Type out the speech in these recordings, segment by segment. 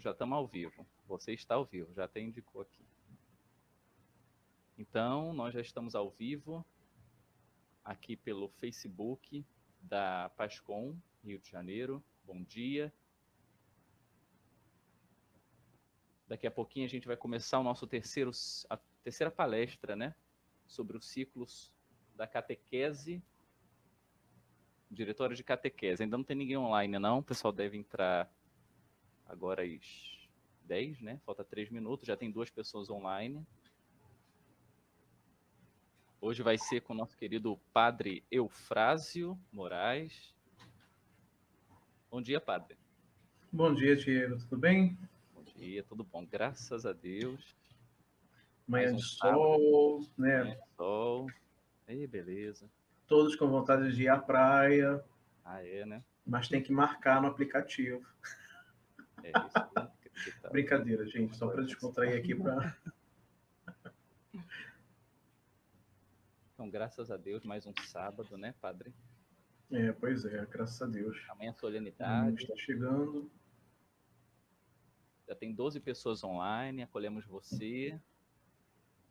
já estamos ao vivo. Você está ao vivo, já até indicou aqui. Então, nós já estamos ao vivo aqui pelo Facebook da PASCOM, Rio de Janeiro. Bom dia. Daqui a pouquinho a gente vai começar a terceira palestra, né? Sobre os ciclos da catequese, diretório de catequese. Ainda não tem ninguém online, não. O pessoal deve entrar agora às 10, né? Falta 3 minutos, já tem 2 pessoas online. Hoje vai ser com o nosso querido padre Eufrásio Moraes. Bom dia, padre. Bom dia, Diego. Tudo bem? Bom dia, tudo bom. Graças a Deus. Manhã de sol, né? Manhã de sol. Ei, beleza. Todos com vontade de ir à praia. Ah, é, né? Mas tem que marcar no aplicativo. É isso. Tá. Brincadeira, gente. Só para descontrair aqui para... Então, graças a Deus, mais um sábado, né, padre? Pois é, graças a Deus. Amanhã a solenidade. Está chegando. Já tem 12 pessoas online, acolhemos você.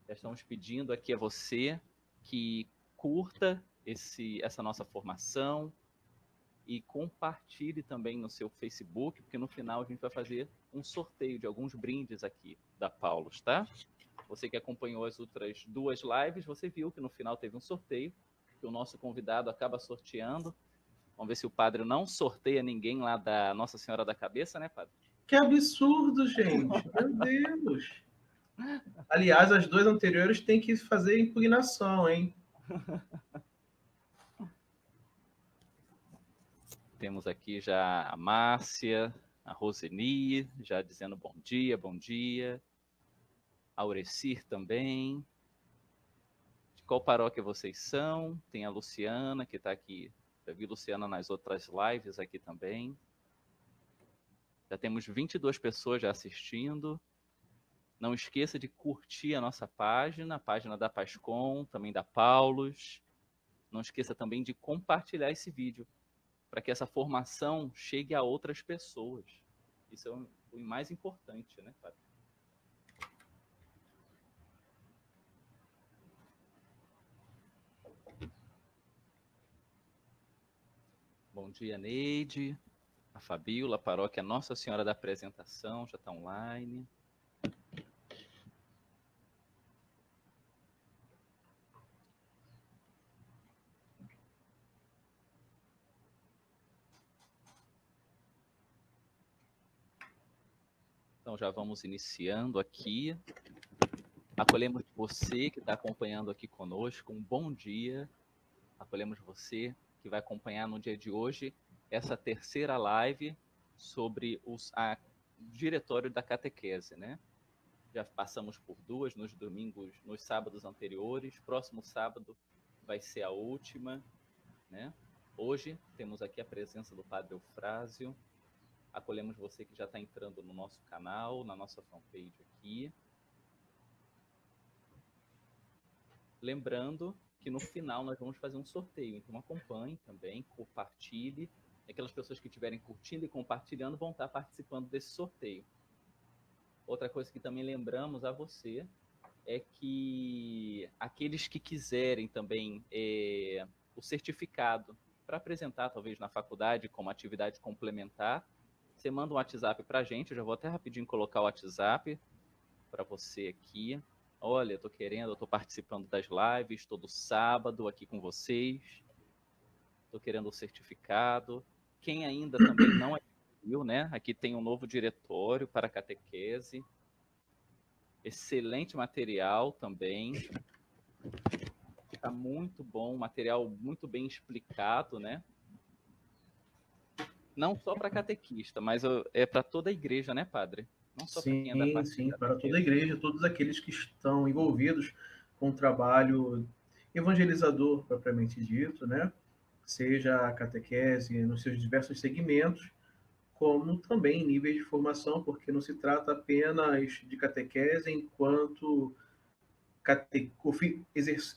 Já estamos pedindo aqui a você que curta essa nossa formação e compartilhe também no seu Facebook, porque no final a gente vai fazer um sorteio de alguns brindes aqui da Paulus, tá? Você que acompanhou as outras 2 lives, você viu que no final teve um sorteio, que o nosso convidado acaba sorteando. Vamos ver se o padre não sorteia ninguém lá da Nossa Senhora da Cabeça, né, padre? Que absurdo, gente! Meu Deus! Aliás, as 2 anteriores têm que fazer impugnação, hein? Temos aqui já a Márcia, a Roseni, já dizendo bom dia, bom dia. A Aurecir também. De qual paróquia vocês são? Tem a Luciana, que está aqui. Já vi Luciana nas outras lives aqui também. Já temos 22 pessoas já assistindo. Não esqueça de curtir a nossa página, a página da PASCOM, também da Paulus. Não esqueça também de compartilhar esse vídeo, para que essa formação chegue a outras pessoas. Isso é o mais importante, né, padre? Bom dia, Neide. A Fabíola, a paróquia Nossa Senhora da Apresentação, já está online. Então já vamos iniciando aqui. Acolhemos você que está acompanhando aqui conosco. Um bom dia. Acolhemos você que vai acompanhar no dia de hoje essa terceira live sobre o diretório da catequese, né? Já passamos por 2 nos sábados anteriores. Próximo sábado vai ser a última, né? Hoje temos aqui a presença do padre Eufrásio. Acolhemos você que já está entrando no nosso canal, na nossa fanpage aqui. Lembrando que no final nós vamos fazer um sorteio, então acompanhe também, compartilhe. Aquelas pessoas que estiverem curtindo e compartilhando vão estar participando desse sorteio. Outra coisa que também lembramos a você é que aqueles que quiserem também o certificado para apresentar, talvez na faculdade, como atividade complementar, você manda um WhatsApp para a gente. Eu já vou até rapidinho colocar o WhatsApp para você aqui. Olha, eu estou participando das lives todo sábado aqui com vocês. Estou querendo o certificado. Quem ainda também não adquiriu, né? Aqui tem um novo diretório para catequese. Excelente material também. Está muito bom, material muito bem explicado, né? Não só para catequista, mas é para toda a igreja, né, padre? Não só sim, para quem sim, para toda a igreja, todos aqueles que estão envolvidos com o trabalho evangelizador, propriamente dito, né? Seja a catequese nos seus diversos segmentos, como também níveis de formação, porque não se trata apenas de catequese enquanto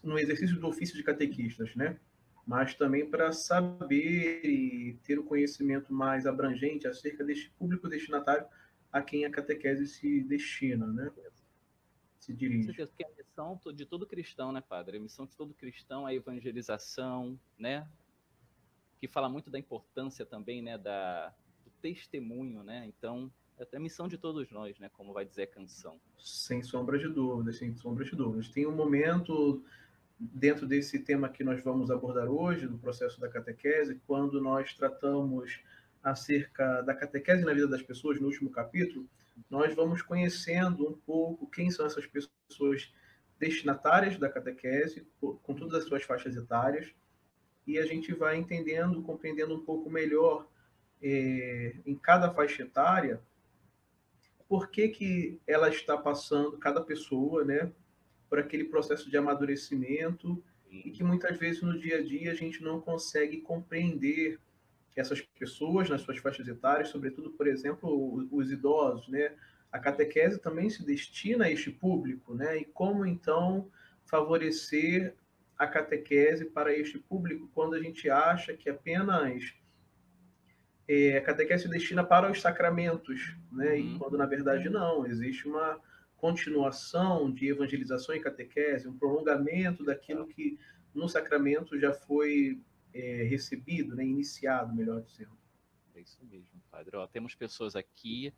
no exercício do ofício de catequistas, né? Mas também para saber e ter o conhecimento mais abrangente acerca deste público destinatário a quem a catequese se destina, né? Se Com dirige. certeza, porque a missão de todo cristão, né, padre? A missão de todo cristão é a evangelização, né? Que fala muito da importância também, né, do testemunho, né? Então, é a missão de todos nós, né? Como vai dizer a canção. Sem sombra de dúvidas, sem sombra de dúvidas. Tem um momento dentro desse tema que nós vamos abordar hoje, do processo da catequese, quando nós tratamos acerca da catequese na vida das pessoas, no último capítulo, nós vamos conhecendo um pouco quem são essas pessoas destinatárias da catequese, com todas as suas faixas etárias, e a gente vai entendendo, compreendendo um pouco melhor em cada faixa etária por que ela está passando, cada pessoa, né, por aquele processo de amadurecimento e que muitas vezes no dia a dia a gente não consegue compreender essas pessoas nas suas faixas etárias, sobretudo, por exemplo, os idosos, né? A catequese também se destina a este público, né? E como então favorecer a catequese para este público quando a gente acha que apenas a catequese se destina para os sacramentos, né? E quando na verdade não, existe uma continuação de evangelização e catequese, um prolongamento daquilo que no sacramento já foi recebido, né? Iniciado, melhor dizendo. É isso mesmo, padre. Ó, temos pessoas aqui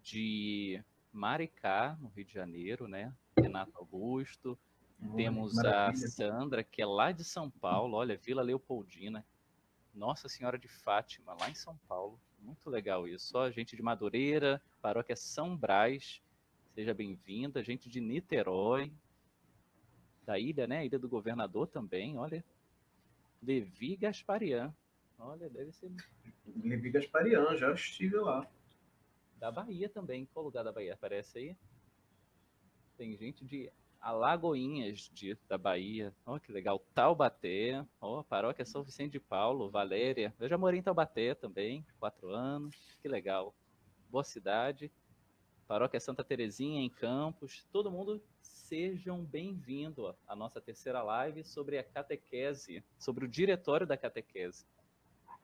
de Maricá, no Rio de Janeiro, né? Renato Augusto. Temos a Maravilha. Sandra, que é lá de São Paulo, olha, Vila Leopoldina. Nossa Senhora de Fátima, lá em São Paulo. Muito legal isso. Ó, gente de Madureira, paróquia São Brás, seja bem-vinda. Gente de Niterói, da ilha, né? Ilha do Governador também, olha. Levi Gasparian. Olha, deve ser Levi Gasparian, já estive lá. da Bahia também. Qual lugar da Bahia aparece aí? Tem gente de Alagoinhas da Bahia. Ó, que legal. Taubaté. Ó, paróquia São Vicente de Paulo, Valéria. Eu já morei em Taubaté também, 4 anos. Que legal. Boa cidade. Paróquia Santa Terezinha, em Campos. Todo mundo, sejam bem-vindos à nossa terceira live sobre a catequese, sobre o diretório da catequese.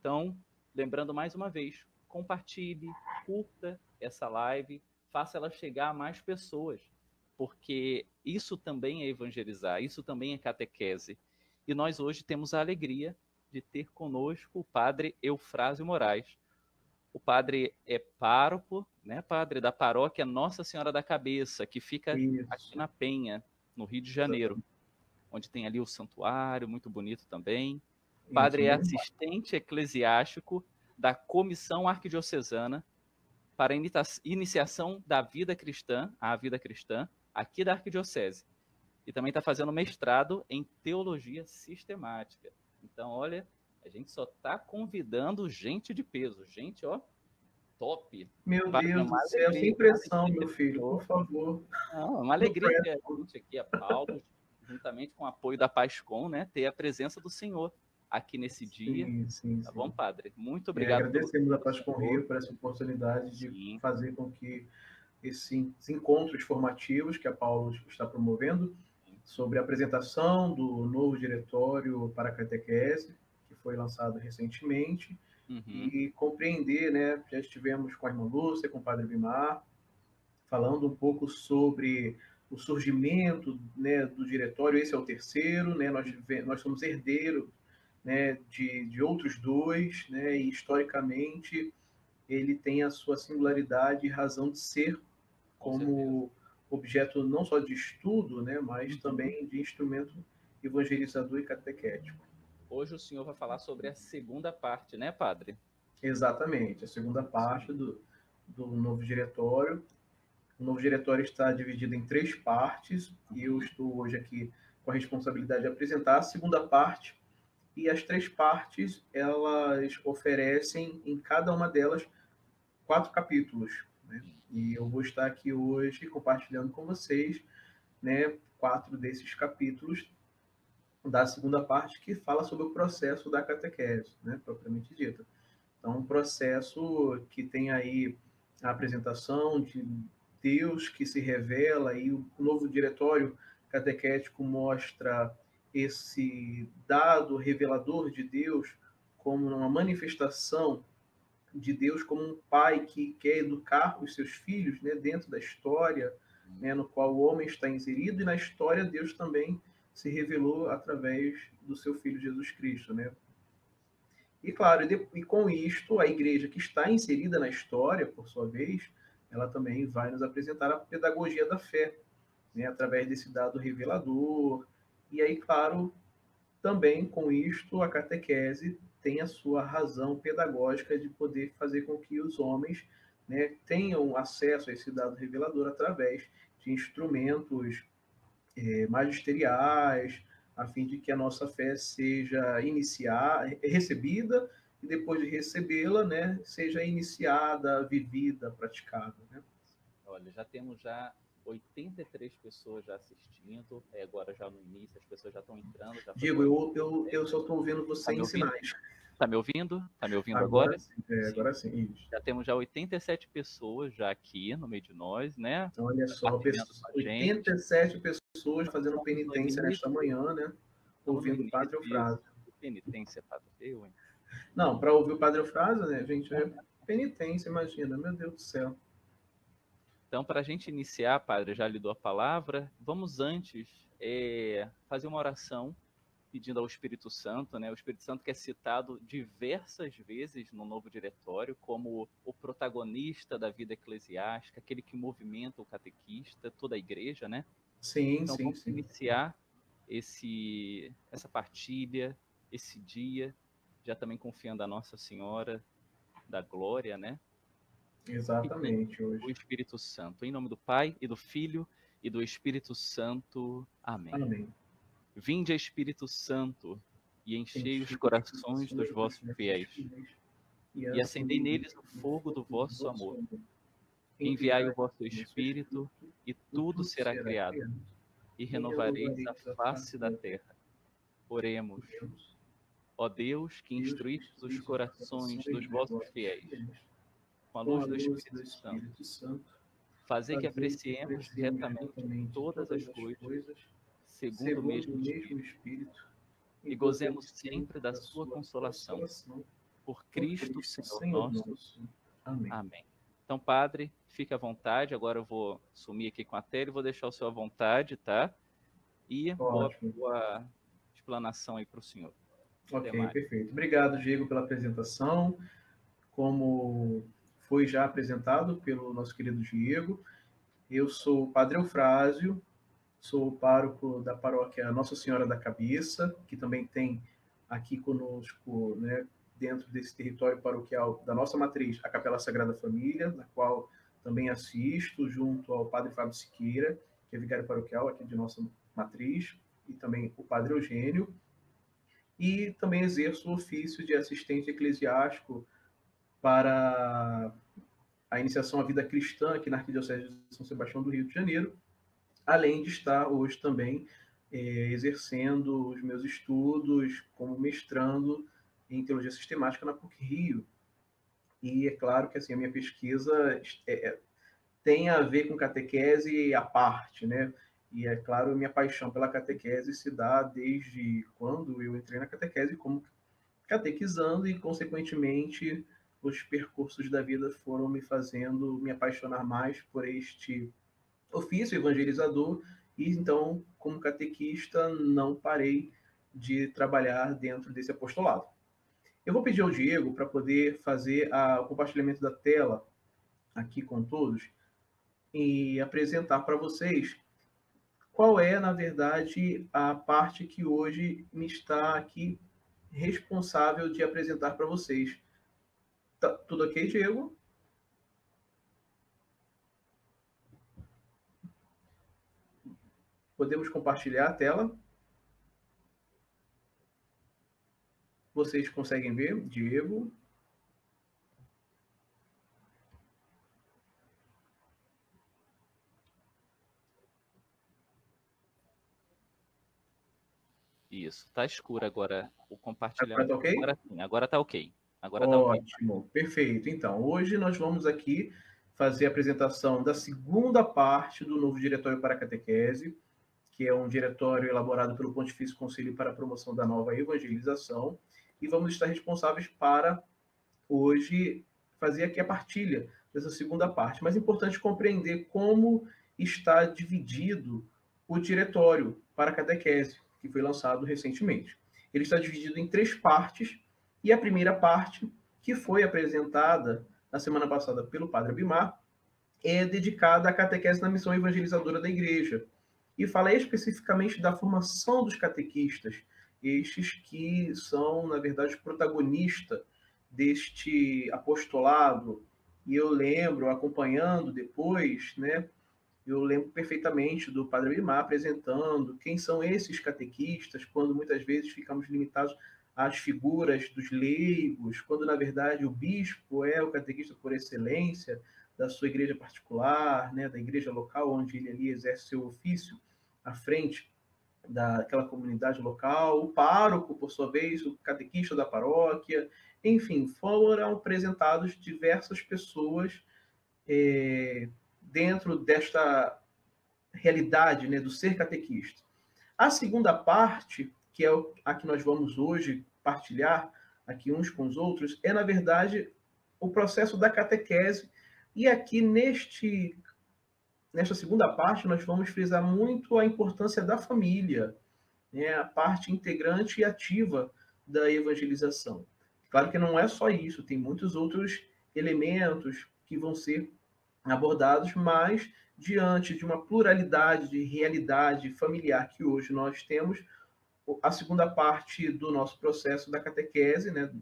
Então, lembrando mais uma vez, compartilhe, curta essa live, faça ela chegar a mais pessoas, porque isso também é evangelizar, isso também é catequese. E nós hoje temos a alegria de ter conosco o padre Eufrásio Moraes. O padre é pároco, né, padre da paróquia Nossa Senhora da Cabeça, que fica aqui na Penha, no Rio de Janeiro, onde tem ali o santuário, muito bonito também. O padre é assistente eclesiástico da Comissão Arquidiocesana para iniciação da vida cristã, a vida cristã, aqui da Arquidiocese. E também está fazendo mestrado em Teologia Sistemática. Então, olha, a gente só está convidando gente de peso. Gente, ó, top. Meu Deus do céu, sem pressão, meu filho, por favor. Não, é uma alegria ter a gente aqui, a Paulo, juntamente com o apoio da PASCOM, né, ter a presença do Senhor aqui nesse dia. Sim. Tá bom, padre? Muito obrigado. Agradecemos a PASCOM Rio por essa oportunidade de fazer com que esses encontros formativos que a Paulo está promovendo sobre a apresentação do novo diretório para a catequese, que foi lançado recentemente, e compreender, né? Já estivemos com a irmã Lúcia, com o padre Vimar, falando um pouco sobre o surgimento, né, do diretório. Esse é o terceiro, né? Nós somos herdeiros, né, de outros dois, né? E historicamente ele tem a sua singularidade e razão de ser como objeto não só de estudo, né, mas também de instrumento evangelizador e catequético. Hoje o senhor vai falar sobre a segunda parte, né, padre? Exatamente, a segunda parte do novo diretório. O novo diretório está dividido em 3 partes e eu estou hoje aqui com a responsabilidade de apresentar a segunda parte. E as 3 partes, elas oferecem em cada uma delas 4 capítulos, né? E eu vou estar aqui hoje compartilhando com vocês, né, 4 desses capítulos da segunda parte, que fala sobre o processo da catequese, né, propriamente dita. Então, um processo que tem aí a apresentação de Deus que se revela, e o novo diretório catequético mostra esse dado revelador de Deus como uma manifestação de Deus como um pai que quer educar os seus filhos, né, dentro da história, né, no qual o homem está inserido, e na história Deus também se revelou através do seu Filho Jesus Cristo, né? E claro, e com isto, a igreja que está inserida na história, por sua vez, ela também vai nos apresentar a pedagogia da fé, né, através desse dado revelador. E aí, claro, também com isto, a catequese tem a sua razão pedagógica de poder fazer com que os homens, né, tenham acesso a esse dado revelador através de instrumentos magisteriais, a fim de que a nossa fé seja recebida e depois de recebê-la, né, seja iniciada, vivida, praticada, né? Olha, já temos já 83 pessoas já assistindo, agora já no início, as pessoas já estão entrando. Já Diego, eu só estou ouvindo você em sinais. Está me ouvindo? Está me ouvindo agora? Agora? Sim. Agora sim, isso. Já temos já 87 pessoas já aqui no meio de nós, né? Olha só, 87 pessoas fazendo penitência nesta manhã, né? Ouvindo o Padre Eufrásio. Penitência, Padre? Eu, hein? Não, para ouvir o Padre Eufrásio, né, gente, é penitência, imagina, meu Deus do céu. Então, para a gente iniciar, Padre, já lhe dou a palavra, vamos antes fazer uma oração pedindo ao Espírito Santo, né? O Espírito Santo que é citado diversas vezes no Novo Diretório como o protagonista da vida eclesiástica, aquele que movimenta o catequista, toda a igreja, né? Sim, então, sim, vamos sim. iniciar essa partilha, esse dia, já também confiando a Nossa Senhora da Glória, né? Exatamente. O Espírito Santo. Em nome do Pai, e do Filho, e do Espírito Santo. Amém. Amém. Vinde, Espírito Santo, e enchei os corações dos vossos fiéis, e acendei neles o fogo do vosso amor. Enviai o vosso Espírito, e tudo será criado, e renovareis a face da terra. Oremos. Ó Deus, que instruístes os corações dos vossos fiéis, com a luz do Espírito Santo, fazei que apreciemos retamente todas as coisas, segundo o mesmo Espírito, e gozemos sempre da sua consolação. Por Cristo, Senhor nosso. Amém. Então, Padre, fique à vontade. Agora eu vou sumir aqui com a tela e vou deixar o senhor à vontade, tá? E boa explanação aí para o senhor. Ok, perfeito. Obrigado, Diego, pela apresentação. Como foi já apresentado pelo nosso querido Diego, eu sou o Padre Eufrásio, sou o pároco da paróquia Nossa Senhora da Cabeça, que também tem aqui conosco, né, dentro desse território paroquial da nossa matriz, a Capela Sagrada Família, na qual também assisto, junto ao Padre Fábio Siqueira, que é vigário paroquial aqui de nossa matriz, e também o Padre Eugênio, e também exerço o ofício de assistente eclesiástico para a iniciação à vida cristã aqui na Arquidiocese de São Sebastião do Rio de Janeiro, além de estar hoje também exercendo os meus estudos como mestrando em Teologia Sistemática na PUC-Rio. E é claro que assim, a minha pesquisa tem a ver com catequese à parte, né? E é claro, a minha paixão pela catequese se dá desde quando eu entrei na catequese como catequizando e, consequentemente, os percursos da vida foram me fazendo me apaixonar mais por este ofício evangelizador e, então, como catequista, não parei de trabalhar dentro desse apostolado. Eu vou pedir ao Diego para poder fazer o compartilhamento da tela aqui com todos e apresentar para vocês qual é, na verdade, a parte que hoje me está aqui responsável de apresentar para vocês. Tá tudo ok, Diego? Podemos compartilhar a tela? Vocês conseguem ver, Diego? Isso, tá escuro agora o compartilhamento. Agora tá ok? Agora tá ok. Ótimo, okay. Perfeito. Então, hoje nós vamos aqui fazer a apresentação da segunda parte do novo Diretório para a Catequese, que é um diretório elaborado pelo Pontifício Conselho para a Promoção da Nova Evangelização, e vamos estar responsáveis para, hoje, fazer aqui a partilha dessa segunda parte, mas é importante compreender como está dividido o diretório para a catequese, que foi lançado recentemente. Ele está dividido em 3 partes, e a primeira parte, que foi apresentada na semana passada pelo Padre Abimar, é dedicada à catequese na missão evangelizadora da Igreja, e fala especificamente da formação dos catequistas, estes que são, na verdade, protagonistas deste apostolado. E eu lembro, acompanhando depois, né, eu lembro perfeitamente do Padre Abimar apresentando quem são esses catequistas, quando muitas vezes ficamos limitados às figuras dos leigos, quando, na verdade, o bispo é o catequista por excelência da sua igreja particular, né, da igreja local, onde ele ali exerce seu ofício à frente daquela comunidade local, o pároco, por sua vez, o catequista da paróquia, enfim, foram apresentados diversas pessoas dentro desta realidade, né, do ser catequista. A segunda parte, que é a que nós vamos hoje partilhar aqui uns com os outros, é, na verdade, o processo da catequese. E aqui, nesta segunda parte, nós vamos frisar muito a importância da família, né, a parte integrante e ativa da evangelização. Claro que não é só isso, tem muitos outros elementos que vão ser abordados, mas diante de uma pluralidade de realidade familiar que hoje nós temos, a segunda parte do nosso processo da catequese, né,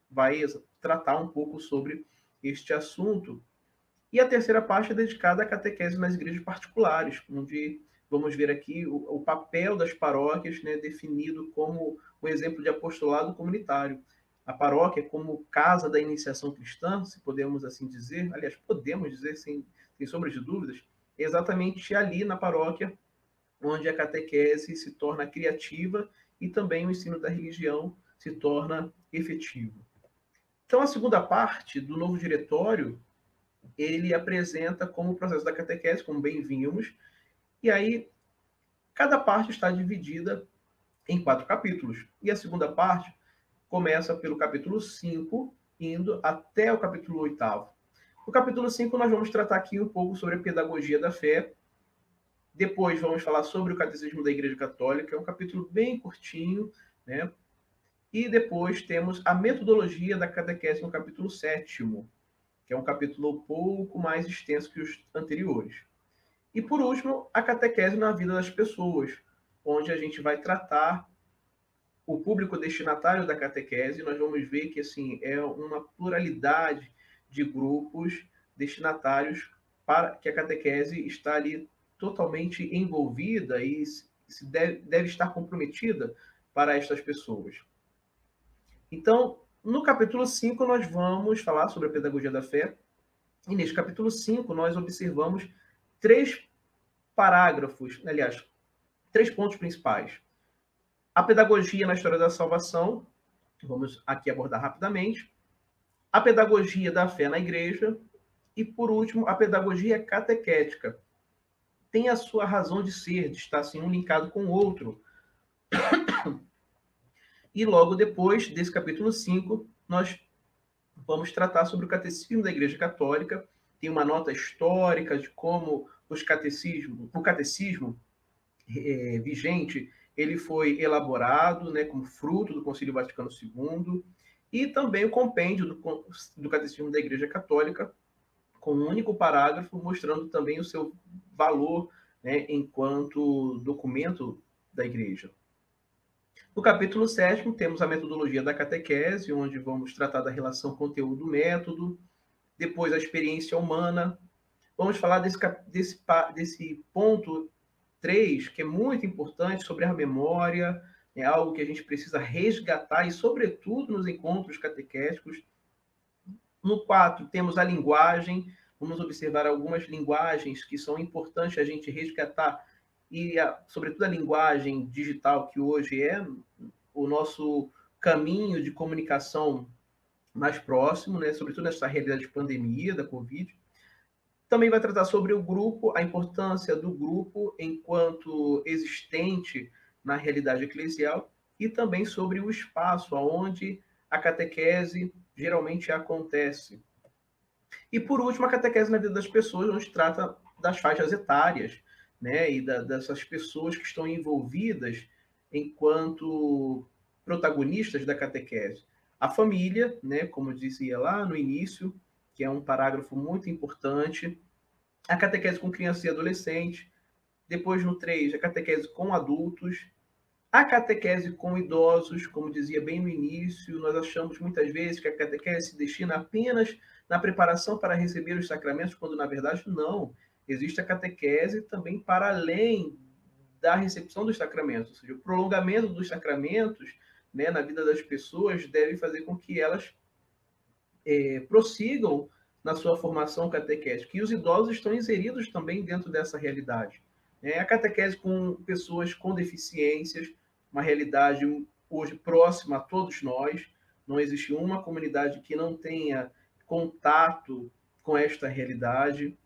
vai tratar um pouco sobre este assunto. E a terceira parte é dedicada à catequese nas igrejas particulares, onde vamos ver aqui o papel das paróquias, né, definido como um exemplo de apostolado comunitário. A paróquia como casa da iniciação cristã, se podemos assim dizer, aliás, podemos dizer sem sombra de dúvidas, é exatamente ali na paróquia onde a catequese se torna criativa e também o ensino da religião se torna efetivo. Então, a segunda parte do novo diretório, ele apresenta como o processo da catequese, como bem vimos, e aí cada parte está dividida em 4 capítulos. E a segunda parte começa pelo capítulo 5, indo até o capítulo 8º. No capítulo 5, nós vamos tratar aqui um pouco sobre a pedagogia da fé. Depois vamos falar sobre o Catecismo da Igreja Católica, é um capítulo bem curtinho, né? E depois temos a metodologia da catequese no capítulo 7º, que é um capítulo um pouco mais extenso que os anteriores. E, por último, a catequese na vida das pessoas, onde a gente vai tratar o público destinatário da catequese. Nós vamos ver que assim é uma pluralidade de grupos destinatários para que a catequese está ali totalmente envolvida e deve estar comprometida para estas pessoas. Então, no capítulo 5, nós vamos falar sobre a pedagogia da fé. E neste capítulo 5, nós observamos 3 parágrafos, aliás, 3 pontos principais. A pedagogia na história da salvação, vamos aqui abordar rapidamente. A pedagogia da fé na igreja. E, por último, a pedagogia catequética. Tem a sua razão de ser, de estar assim, um linkado com o outro. E logo depois desse capítulo 5, nós vamos tratar sobre o Catecismo da Igreja Católica. Tem uma nota histórica de como o catecismo vigente, ele foi elaborado, né, como fruto do Concílio Vaticano II, e também o compêndio do Catecismo da Igreja Católica, com um único parágrafo, mostrando também o seu valor, né, enquanto documento da Igreja. No capítulo 7º, temos a metodologia da catequese, onde vamos tratar da relação conteúdo-método, depois a experiência humana. Vamos falar desse ponto 3, que é muito importante, sobre a memória, é algo que a gente precisa resgatar, e sobretudo nos encontros catequéticos. No 4, temos a linguagem. Vamos observar algumas linguagens que são importantes a gente resgatar, e, sobretudo, a linguagem digital, que hoje é o nosso caminho de comunicação mais próximo, né? Sobretudo nessa realidade de pandemia da Covid. Também vai tratar sobre o grupo, a importância do grupo enquanto existente na realidade eclesial, e também sobre o espaço onde a catequese geralmente acontece, E, por último, a catequese na vida das pessoas, onde trata das faixas etárias, né, e dessas pessoas que estão envolvidas enquanto protagonistas da catequese. A família, né, como eu dizia lá no início, que é um parágrafo muito importante, a catequese com crianças e adolescentes, depois no 3, a catequese com adultos, a catequese com idosos, como dizia bem no início, nós achamos muitas vezes que a catequese se destina apenas na preparação para receber os sacramentos, quando na verdade não. Existe a catequese também para além da recepção dos sacramentos, ou seja, o prolongamento dos sacramentos, né, na vida das pessoas deve fazer com que elas prossigam na sua formação catequética. E os idosos estão inseridos também dentro dessa realidade. A catequese com pessoas com deficiências, uma realidade hoje próxima a todos nós. Não existe uma comunidade que não tenha contato com esta realidade.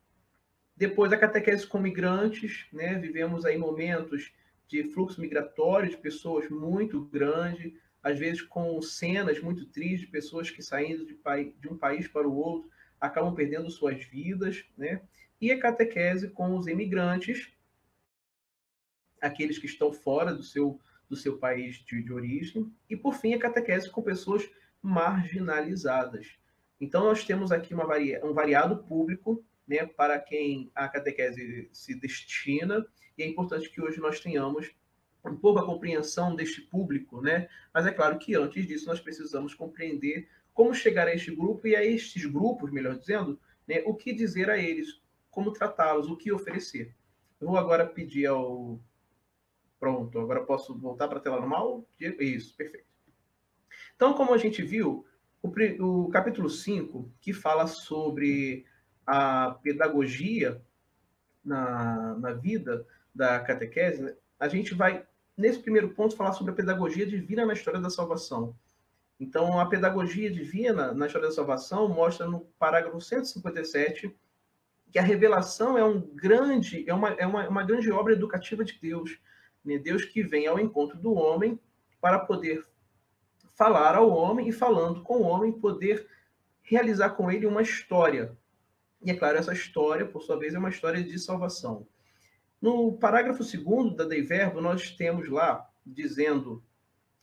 Depois, a catequese com migrantes, né? Vivemos aí momentos de fluxo migratório de pessoas muito grande, às vezes com cenas muito tristes, pessoas que saindo de um país para o outro acabam perdendo suas vidas, né? E a catequese com os imigrantes, aqueles que estão fora do seu país de origem, e, por fim, a catequese com pessoas marginalizadas. Então, nós temos aqui um variado público, né, para quem a catequese se destina, e é importante que hoje nós tenhamos um pouco a compreensão deste público, né? Mas é claro que antes disso nós precisamos compreender como chegar a este grupo e a estes grupos, melhor dizendo, né, o que dizer a eles, como tratá-los, o que oferecer. Eu vou agora pedir ao... Pronto, agora posso voltar para a tela normal? Isso, perfeito. Então, como a gente viu, o capítulo 5, que fala sobre a pedagogia na vida da catequese, a gente vai, nesse primeiro ponto, falar sobre a pedagogia divina na história da salvação. Então, a pedagogia divina na história da salvação mostra no parágrafo 157 que a revelação é uma grande obra educativa de Deus. Né? Deus que vem ao encontro do homem para poder falar ao homem e, falando com o homem, poder realizar com ele uma história. E, é claro, essa história, por sua vez, é uma história de salvação. No parágrafo 2º da Dei Verbo, nós temos lá, dizendo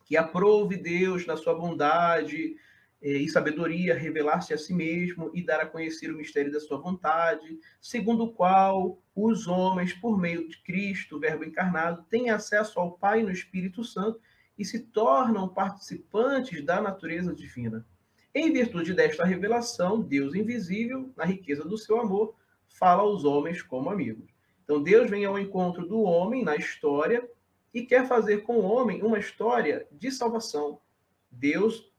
que aprove Deus, na sua bondade e sabedoria, revelar-se a si mesmo e dar a conhecer o mistério da sua vontade, segundo o qual os homens, por meio de Cristo, o Verbo encarnado, têm acesso ao Pai no Espírito Santo e se tornam participantes da natureza divina. Em virtude desta revelação, Deus invisível, na riqueza do seu amor, fala aos homens como amigos. Então, Deus vem ao encontro do homem na história e quer fazer com o homem uma história de salvação. Deus,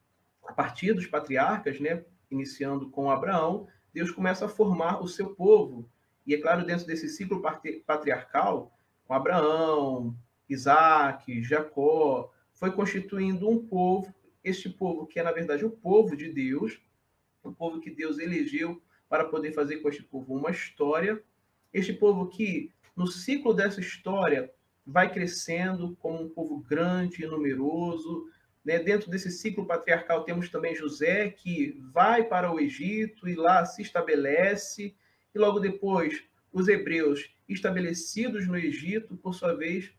a partir dos patriarcas, né, iniciando com Abraão, Deus começa a formar o seu povo. E, é claro, dentro desse ciclo patriarcal, com Abraão, Isaac, Jacó, foi constituindo um povo, este povo que é, na verdade, o povo de Deus, o povo que Deus elegeu para poder fazer com este povo uma história. Este povo que, no ciclo dessa história, vai crescendo como um povo grande e numeroso. Né? Dentro desse ciclo patriarcal temos também José, que vai para o Egito e lá se estabelece. E logo depois, os hebreus estabelecidos no Egito, por sua vez,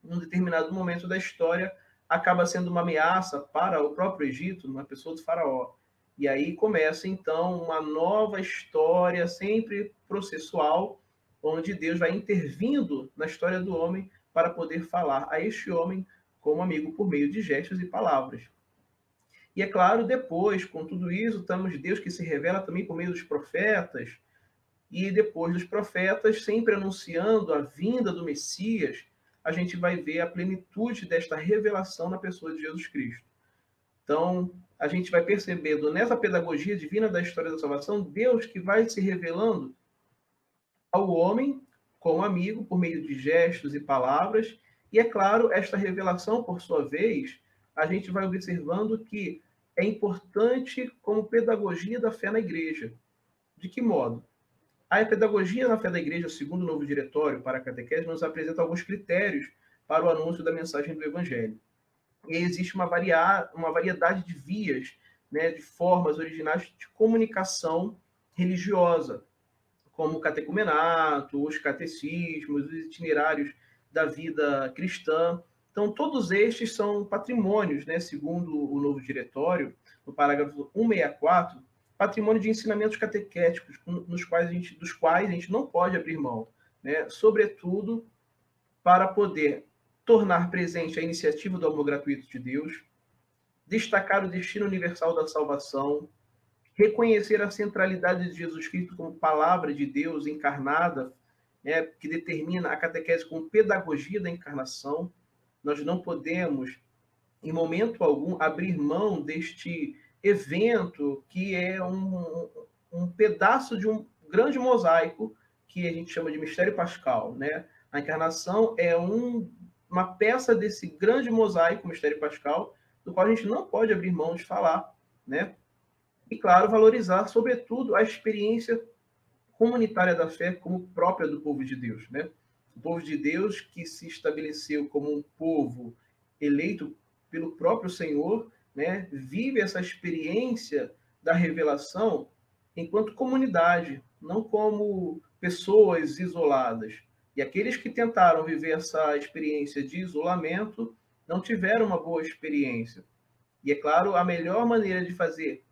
num determinado momento da história, acaba sendo uma ameaça para o próprio Egito, na pessoa do faraó. E aí começa, então, uma nova história, sempre processual, onde Deus vai intervindo na história do homem para poder falar a este homem como amigo por meio de gestos e palavras. E, é claro, depois, com tudo isso, temos Deus que se revela também por meio dos profetas, e depois dos profetas, sempre anunciando a vinda do Messias, a gente vai ver a plenitude desta revelação na pessoa de Jesus Cristo. Então, a gente vai percebendo nessa pedagogia divina da história da salvação, Deus que vai se revelando ao homem como amigo por meio de gestos e palavras. E, é claro, esta revelação, por sua vez, a gente vai observando que é importante como pedagogia da fé na igreja. De que modo? A pedagogia na fé da igreja, segundo o novo diretório para a catequese, nos apresenta alguns critérios para o anúncio da mensagem do evangelho. E aí existe uma variedade de vias, né, de formas originais de comunicação religiosa, como o catecumenato, os catecismos, os itinerários da vida cristã. Então, todos estes são patrimônios, né, segundo o novo diretório, no parágrafo 164, patrimônio de ensinamentos catequéticos dos quais a gente não pode abrir mão, né, sobretudo para poder tornar presente a iniciativa do amor gratuito de Deus, destacar o destino universal da salvação, reconhecer a centralidade de Jesus Cristo como palavra de Deus encarnada, né, que determina a catequese como pedagogia da encarnação. Nós não podemos, em momento algum, abrir mão deste evento que é um pedaço de um grande mosaico que a gente chama de mistério pascal, né? A encarnação é uma peça desse grande mosaico, mistério pascal, do qual a gente não pode abrir mão de falar, né? E, claro, valorizar, sobretudo, a experiência comunitária da fé como própria do povo de Deus, né? O povo de Deus que se estabeleceu como um povo eleito pelo próprio Senhor, né? Vive essa experiência da revelação enquanto comunidade, não como pessoas isoladas. E aqueles que tentaram viver essa experiência de isolamento não tiveram uma boa experiência. E, é claro, a melhor maneira de fazer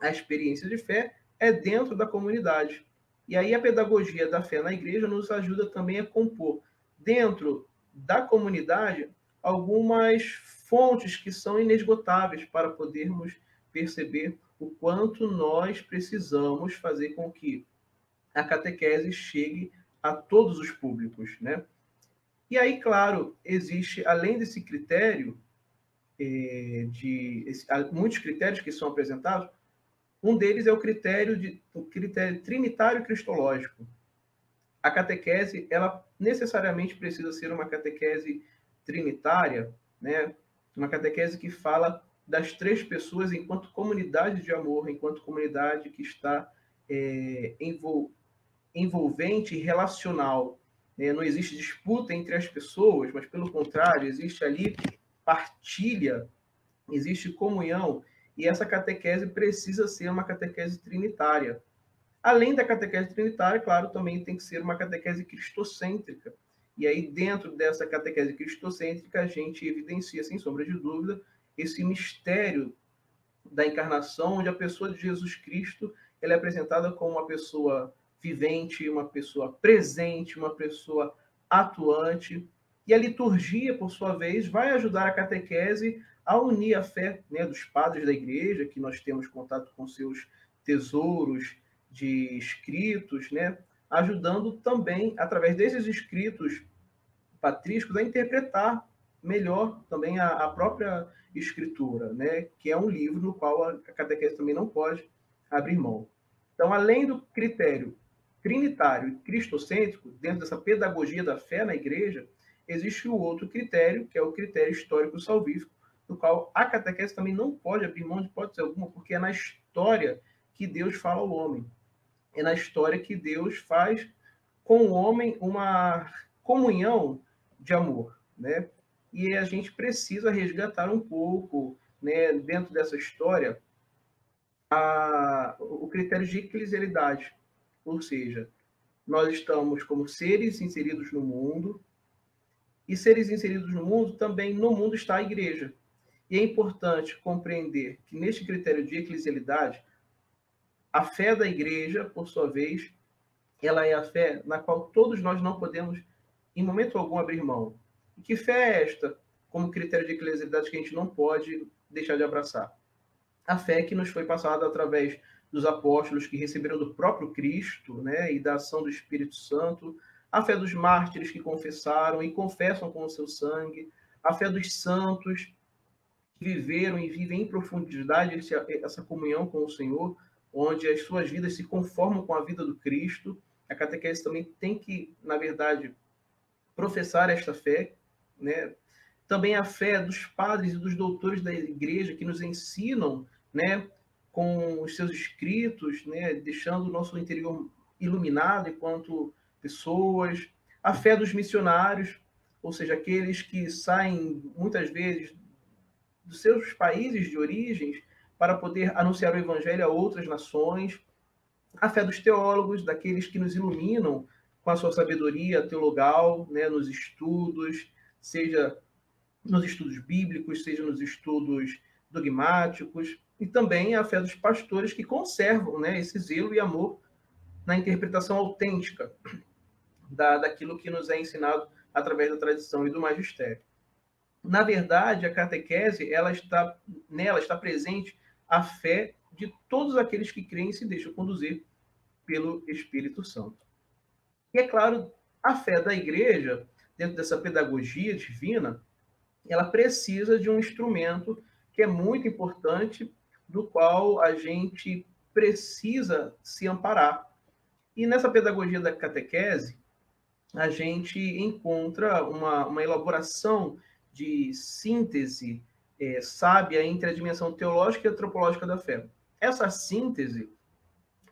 a experiência de fé é dentro da comunidade. E aí a pedagogia da fé na igreja nos ajuda também a compor, dentro da comunidade, algumas fontes que são inesgotáveis para podermos perceber o quanto nós precisamos fazer com que a catequese chegue a todos os públicos, né? E aí, claro, existe, além desse critério, muitos critérios que são apresentados. Um deles é o critério trinitário cristológico. A catequese, ela necessariamente precisa ser uma catequese trinitária, né? Uma catequese que fala das três pessoas enquanto comunidade de amor, enquanto comunidade que está envolvente e relacional. Não existe disputa entre as pessoas, mas, pelo contrário, existe ali partilha, existe comunhão, e essa catequese precisa ser uma catequese trinitária. Além da catequese trinitária, claro, também tem que ser uma catequese cristocêntrica. E aí, dentro dessa catequese cristocêntrica, a gente evidencia, sem sombra de dúvida, esse mistério da encarnação, onde a pessoa de Jesus Cristo ela é apresentada como uma pessoa vivente, uma pessoa presente, uma pessoa atuante. E a liturgia, por sua vez, vai ajudar a catequese a unir a fé, né, dos padres da igreja, que nós temos contato com seus tesouros de escritos, né, ajudando também, através desses escritos patrísticos, a interpretar melhor também a própria escritura, né, que é um livro no qual a catequese também não pode abrir mão. Então, além do critério trinitário e cristocêntrico, dentro dessa pedagogia da fé na igreja, existe o outro critério, que é o critério histórico-salvífico, do qual a catequese também não pode abrir mão de hipótese alguma, porque é na história que Deus fala ao homem. É na história que Deus faz com o homem uma comunhão de amor, né? E a gente precisa resgatar um pouco, né, dentro dessa história, o critério de eclesialidade. Ou seja, nós estamos como seres inseridos no mundo, e seres inseridos no mundo, também no mundo está a igreja. E é importante compreender que, neste critério de eclesialidade, a fé da igreja, por sua vez, ela é a fé na qual todos nós não podemos, em momento algum, abrir mão. E que fé é esta, como critério de eclesialidade, que a gente não pode deixar de abraçar? A fé que nos foi passada através dos apóstolos que receberam do próprio Cristo, né, e da ação do Espírito Santo, a fé dos mártires que confessaram e confessam com o seu sangue, a fé dos santos que viveram e vivem em profundidade essa comunhão com o Senhor, onde as suas vidas se conformam com a vida do Cristo. A catequese também tem que, na verdade, professar esta fé, né? Também a fé dos padres e dos doutores da igreja que nos ensinam, né, com os seus escritos, né, deixando o nosso interior iluminado enquanto pessoas. A fé dos missionários, ou seja, aqueles que saem muitas vezes dos seus países de origens para poder anunciar o evangelho a outras nações. a fé dos teólogos, daqueles que nos iluminam com a sua sabedoria teologal, né, nos estudos, seja nos estudos bíblicos, seja nos estudos dogmáticos, e também a fé dos pastores que conservam, né, esse zelo e amor na interpretação autêntica daquilo que nos é ensinado através da tradição e do magistério. Na verdade, a catequese, nela está presente a fé de todos aqueles que creem e se deixam conduzir pelo Espírito Santo. E, é claro, a fé da igreja, dentro dessa pedagogia divina, ela precisa de um instrumento que é muito importante, do qual a gente precisa se amparar. E nessa pedagogia da catequese, a gente encontra uma elaboração de síntese sábia entre a dimensão teológica e antropológica da fé. Essa síntese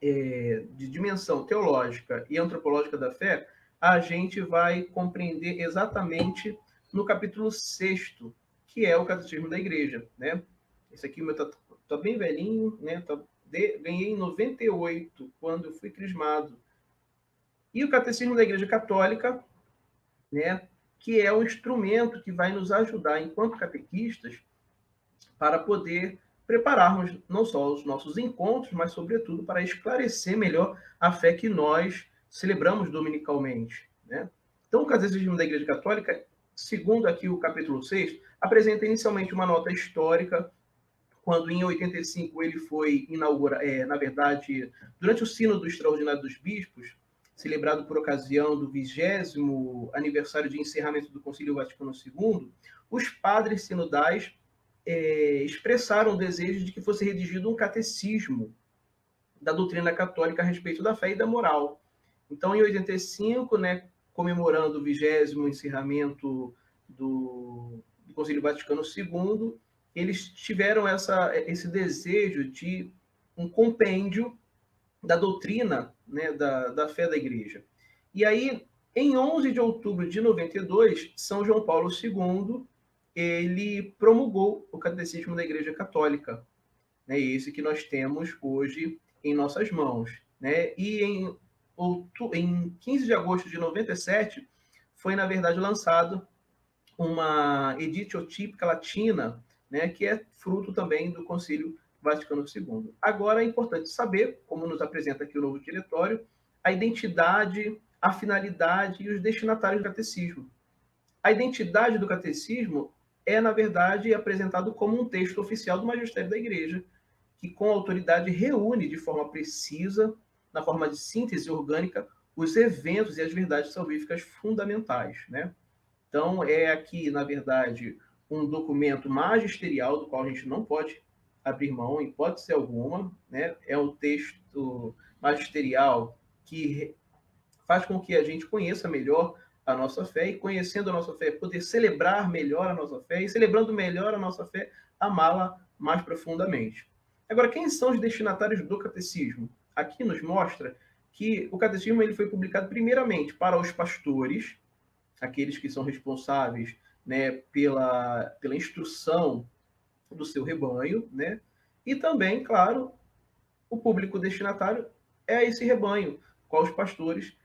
de dimensão teológica e antropológica da fé, a gente vai compreender exatamente no capítulo 6º, que é o Catecismo da Igreja, né? Esse aqui tá bem velhinho, né? Ganhei em 98, quando eu fui crismado. E o Catecismo da Igreja Católica, né, que é o instrumento que vai nos ajudar, enquanto catequistas, para poder prepararmos não só os nossos encontros, mas, sobretudo, para esclarecer melhor a fé que nós celebramos dominicalmente, né? Então, o Catecismo da Igreja Católica, segundo aqui o capítulo 6, apresenta inicialmente uma nota histórica, quando em 85 ele foi inaugurado, na verdade, durante o Sínodo Extraordinário dos Bispos, celebrado por ocasião do 20º aniversário de encerramento do Concílio Vaticano II, os padres sinodais expressaram o desejo de que fosse redigido um catecismo da doutrina católica a respeito da fé e da moral. Então, em 85, né, comemorando o 20º encerramento do Concílio Vaticano II, eles tiveram esse desejo de um compêndio da doutrina, né, da fé da Igreja. E aí, em 11 de outubro de 92, São João Paulo II, ele promulgou o Catecismo da Igreja Católica, né, esse que nós temos hoje em nossas mãos, né? E em 15 de agosto de 97, foi, na verdade, lançado uma Editio Típica Latina, né, que é fruto também do Concílio Vaticano II. Agora, é importante saber, como nos apresenta aqui o novo diretório, a identidade, a finalidade e os destinatários do catecismo. A identidade do catecismo é, na verdade, apresentado como um texto oficial do magistério da Igreja, que, com autoridade, reúne de forma precisa, na forma de síntese orgânica, os eventos e as verdades salvíficas fundamentais, né? Então, é aqui, na verdade, um documento magisterial, do qual a gente não pode abrir mão, em hipótese alguma, né? É um texto magisterial que faz com que a gente conheça melhor a nossa fé, e, conhecendo a nossa fé, poder celebrar melhor a nossa fé, e, celebrando melhor a nossa fé, amá-la mais profundamente. Agora, quem são os destinatários do catecismo? Aqui nos mostra que o catecismo ele foi publicado primeiramente para os pastores, aqueles que são responsáveis, né, pela instrução do seu rebanho, né? E também, claro, o público destinatário é esse rebanho, qual os pastores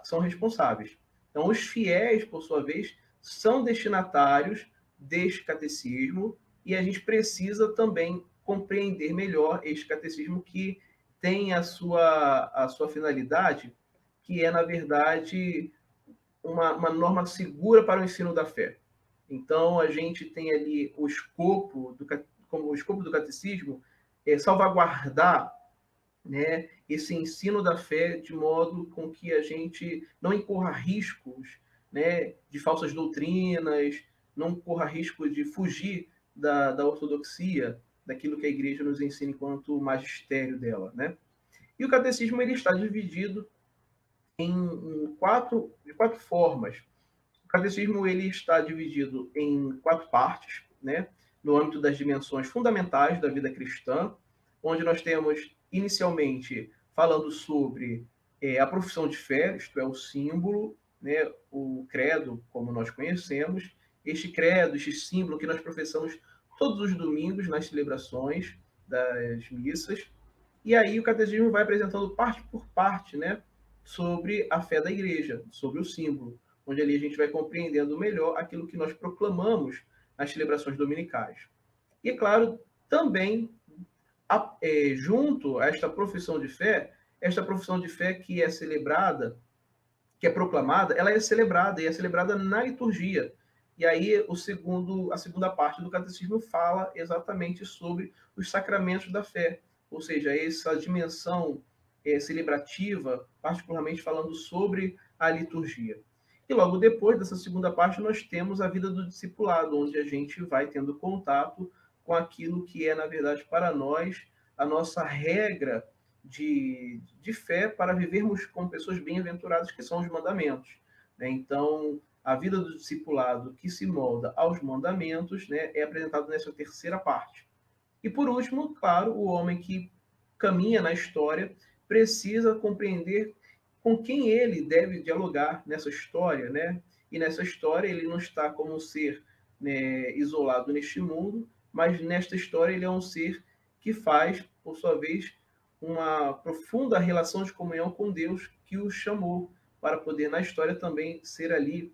são responsáveis. Então, os fiéis, por sua vez, são destinatários deste catecismo, e a gente precisa também compreender melhor este catecismo, que tem a sua finalidade, que é, na verdade, uma norma segura para o ensino da fé. Então, a gente tem ali o escopo do catecismo salvaguardar, né, esse ensino da fé, de modo com que a gente não incorra riscos, né, de falsas doutrinas, não corra risco de fugir da ortodoxia, daquilo que a Igreja nos ensina enquanto magistério dela, né? E o catecismo ele está dividido de quatro formas. O catecismo ele está dividido em 4 partes, né, no âmbito das dimensões fundamentais da vida cristã, onde nós temos, inicialmente, falando sobre a profissão de fé, isto é, o símbolo, né, o credo, como nós conhecemos, este credo, este símbolo que nós professamos todos os domingos nas celebrações das missas. E aí o catecismo vai apresentando parte por parte, né, sobre a fé da igreja, sobre o símbolo, onde ali a gente vai compreendendo melhor aquilo que nós proclamamos nas celebrações dominicais. E, claro, também, junto a esta profissão de fé que é celebrada, que é proclamada, ela é celebrada, e é celebrada na liturgia. E aí a segunda parte do catecismo fala exatamente sobre os sacramentos da fé, ou seja, essa dimensão celebrativa, particularmente falando sobre a liturgia. E logo depois dessa segunda parte nós temos a vida do discipulado, onde a gente vai tendo contato com aquilo que é, na verdade, para nós, a nossa regra de fé para vivermos como pessoas bem-aventuradas, que são os mandamentos. Né? Então, a vida do discipulado que se molda aos mandamentos, né, é apresentado nessa terceira parte. E, por último, claro, o homem que caminha na história precisa compreender com quem ele deve dialogar nessa história, né? E nessa história ele não está como um ser, né, isolado neste mundo, mas nesta história ele é um ser que faz, por sua vez, uma profunda relação de comunhão com Deus que o chamou para poder na história também ser ali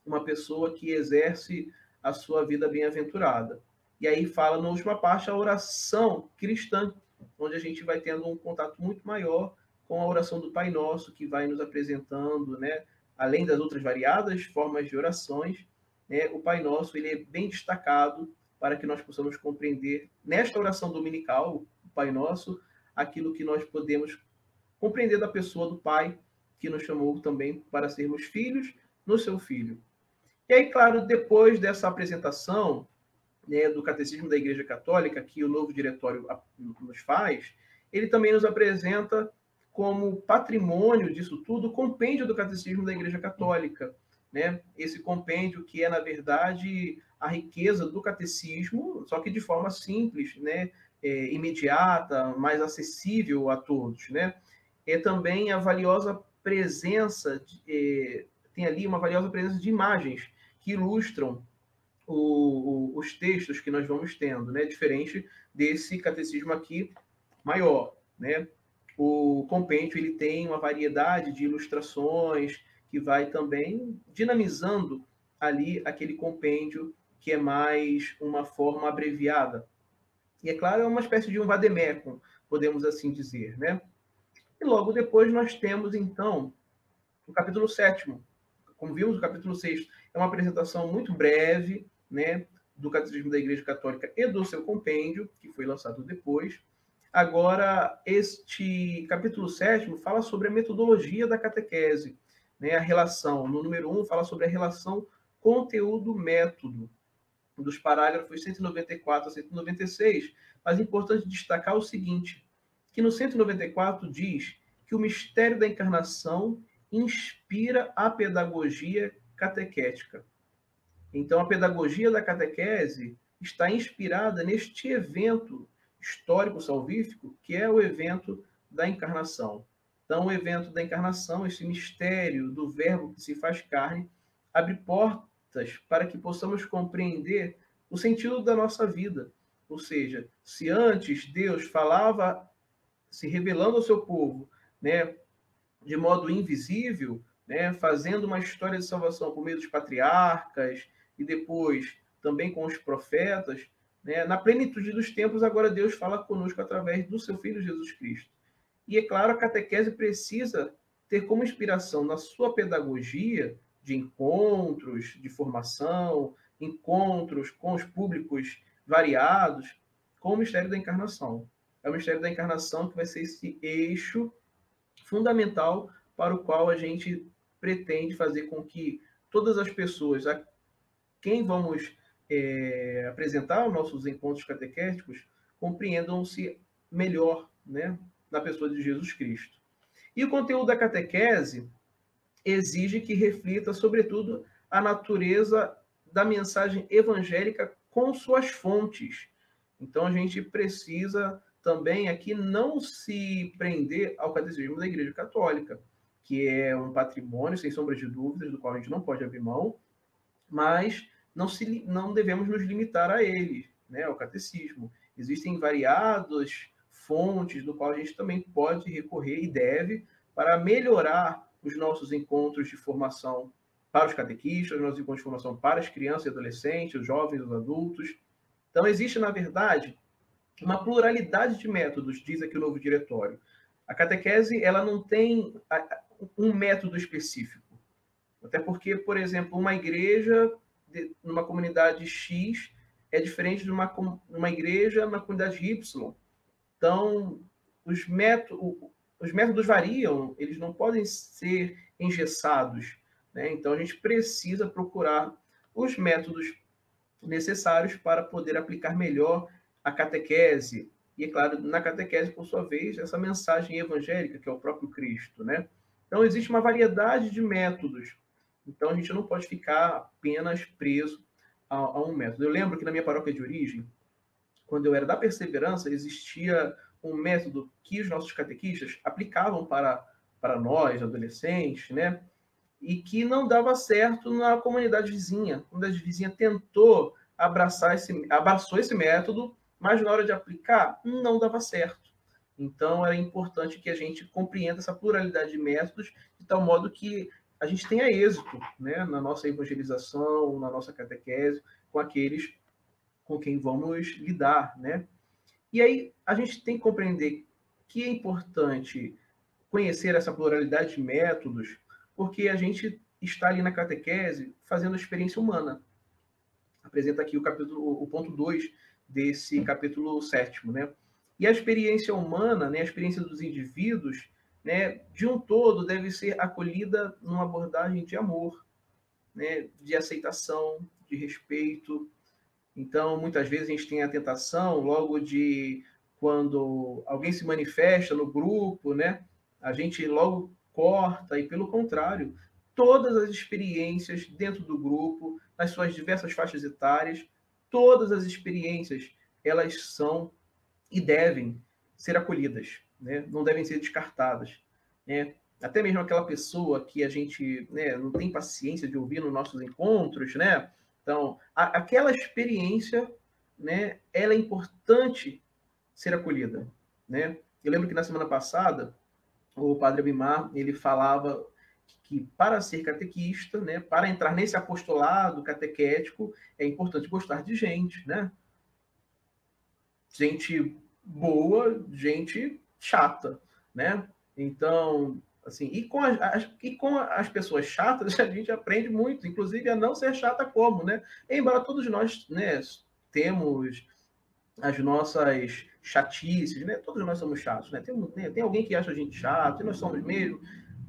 uma pessoa que exerce a sua vida bem-aventurada. E aí fala na última parte a oração cristã, onde a gente vai tendo um contato muito maior com a oração do Pai Nosso, que vai nos apresentando, né, além das outras variadas formas de orações, né, o Pai Nosso ele é bem destacado para que nós possamos compreender nesta oração dominical, o Pai Nosso, aquilo que nós podemos compreender da pessoa do Pai, que nos chamou também para sermos filhos no seu Filho. E aí, claro, depois dessa apresentação, né, do Catecismo da Igreja Católica, que o novo diretório nos faz, ele também nos apresenta como patrimônio disso tudo o compêndio do Catecismo da Igreja Católica. Né? Esse compêndio que é, na verdade, a riqueza do catecismo, só que de forma simples, né? Imediata, mais acessível a todos. Né? É também a valiosa presença, tem ali uma valiosa presença de imagens que ilustram os textos que nós vamos tendo, né? Diferente desse catecismo aqui maior, né? O compêndio ele tem uma variedade de ilustrações que vai também dinamizando ali aquele compêndio que é mais uma forma abreviada. E é claro, é uma espécie de um vademecum, podemos assim dizer, né? E logo depois nós temos então o capítulo 7º. Como vimos, o capítulo 6 é uma apresentação muito breve, né, do Catecismo da Igreja Católica e do seu compêndio, que foi lançado depois. Agora, este capítulo 7º fala sobre a metodologia da catequese, né, a relação. No número 1 fala sobre a relação conteúdo-método, dos parágrafos 194 a 196. Mas é importante destacar o seguinte, que no 194 diz que o mistério da encarnação inspira a pedagogia catequética. Então, a pedagogia da catequese está inspirada neste evento histórico salvífico, que é o evento da encarnação. Então, o evento da encarnação, esse mistério do verbo que se faz carne, abre portas para que possamos compreender o sentido da nossa vida. Ou seja, se antes Deus falava, se revelando ao seu povo, né, de modo invisível, né, fazendo uma história de salvação por meio dos patriarcas e depois também com os profetas, né, na plenitude dos tempos, agora Deus fala conosco através do seu Filho Jesus Cristo. E, é claro, a catequese precisa ter como inspiração na sua pedagogia de encontros, de formação, encontros com os públicos variados, com o mistério da encarnação. É o mistério da encarnação que vai ser esse eixo fundamental para o qual a gente pretende fazer com que todas as pessoas a quem vamos apresentar os nossos encontros catequéticos compreendam-se melhor, né, na pessoa de Jesus Cristo. E o conteúdo da catequese exige que reflita, sobretudo, a natureza da mensagem evangélica com suas fontes. Então, a gente precisa também aqui não se prender ao catecismo da Igreja Católica, que é um patrimônio, sem sombra de dúvidas, do qual a gente não pode abrir mão, mas não devemos nos limitar a ele, né, ao catecismo. Existem variadas fontes do qual a gente também pode recorrer e deve para melhorar os nossos encontros de formação para os catequistas, os nossos encontros de formação para as crianças e adolescentes, os jovens, os adultos. Então, existe, na verdade, uma pluralidade de métodos, diz aqui o novo diretório. A catequese, ela não tem um método específico. Até porque, por exemplo, uma igreja numa comunidade X é diferente de uma igreja numa comunidade Y. Então, os métodos variam, eles não podem ser engessados, né? Então, a gente precisa procurar os métodos necessários para poder aplicar melhor a catequese. E, é claro, na catequese, por sua vez, essa mensagem evangélica, que é o próprio Cristo, né? Então, existe uma variedade de métodos. Então, a gente não pode ficar apenas preso a um método. Eu lembro que na minha paróquia de origem, quando eu era da Perseverança, existia um método que os nossos catequistas aplicavam para nós, adolescentes, né? E que não dava certo na comunidade vizinha. A comunidade vizinha tentou abraçou esse método, mas na hora de aplicar, não dava certo. Então, era importante que a gente compreenda essa pluralidade de métodos, de tal modo que a gente tenha êxito, né, na nossa evangelização, na nossa catequese, com aqueles com quem vamos lidar, né? E aí, a gente tem que compreender que é importante conhecer essa pluralidade de métodos, porque a gente está ali na catequese fazendo a experiência humana. Apresenta aqui o ponto 2 desse capítulo 7º, né? E a experiência humana, né, a experiência dos indivíduos, né, de um todo deve ser acolhida numa abordagem de amor, né, de aceitação, de respeito. Então, muitas vezes a gente tem a tentação, logo de quando alguém se manifesta no grupo, né, a gente logo corta, e pelo contrário, todas as experiências dentro do grupo, nas suas diversas faixas etárias, todas as experiências, elas são e devem ser acolhidas, né? Não devem ser descartadas, né? Até mesmo aquela pessoa que a gente, né, não tem paciência de ouvir nos nossos encontros, né? Então, aquela experiência, né, ela é importante ser acolhida, né? Eu lembro que na semana passada, o padre Abimar, ele falava que para ser catequista, né, para entrar nesse apostolado catequético, é importante gostar de gente, né? Gente boa, gente chata, né? Então, assim, e com as pessoas chatas, a gente aprende muito, inclusive a não ser chata como, né? Embora todos nós, né, temos as nossas chatices, né? Todos nós somos chatos, né? Tem alguém que acha a gente chato, e nós somos mesmo,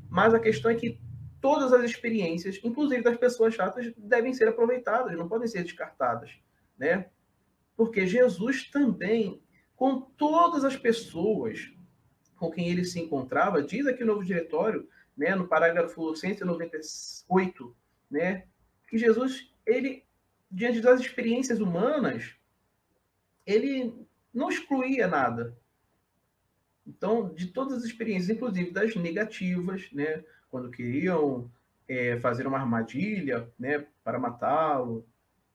mas a questão é que todas as experiências, inclusive das pessoas chatas, devem ser aproveitadas, não podem ser descartadas, né? Porque Jesus também, com todas as pessoas com quem ele se encontrava, diz aqui o novo diretório, né, no parágrafo 198, né, que Jesus, ele, diante das experiências humanas, ele não excluía nada. Então, de todas as experiências, inclusive das negativas, né, quando queriam fazer uma armadilha, né, para matá-lo,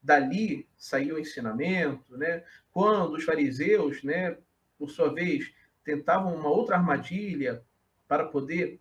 dali saiu o ensinamento, né? Quando os fariseus, né, por sua vez, tentavam uma outra armadilha para poder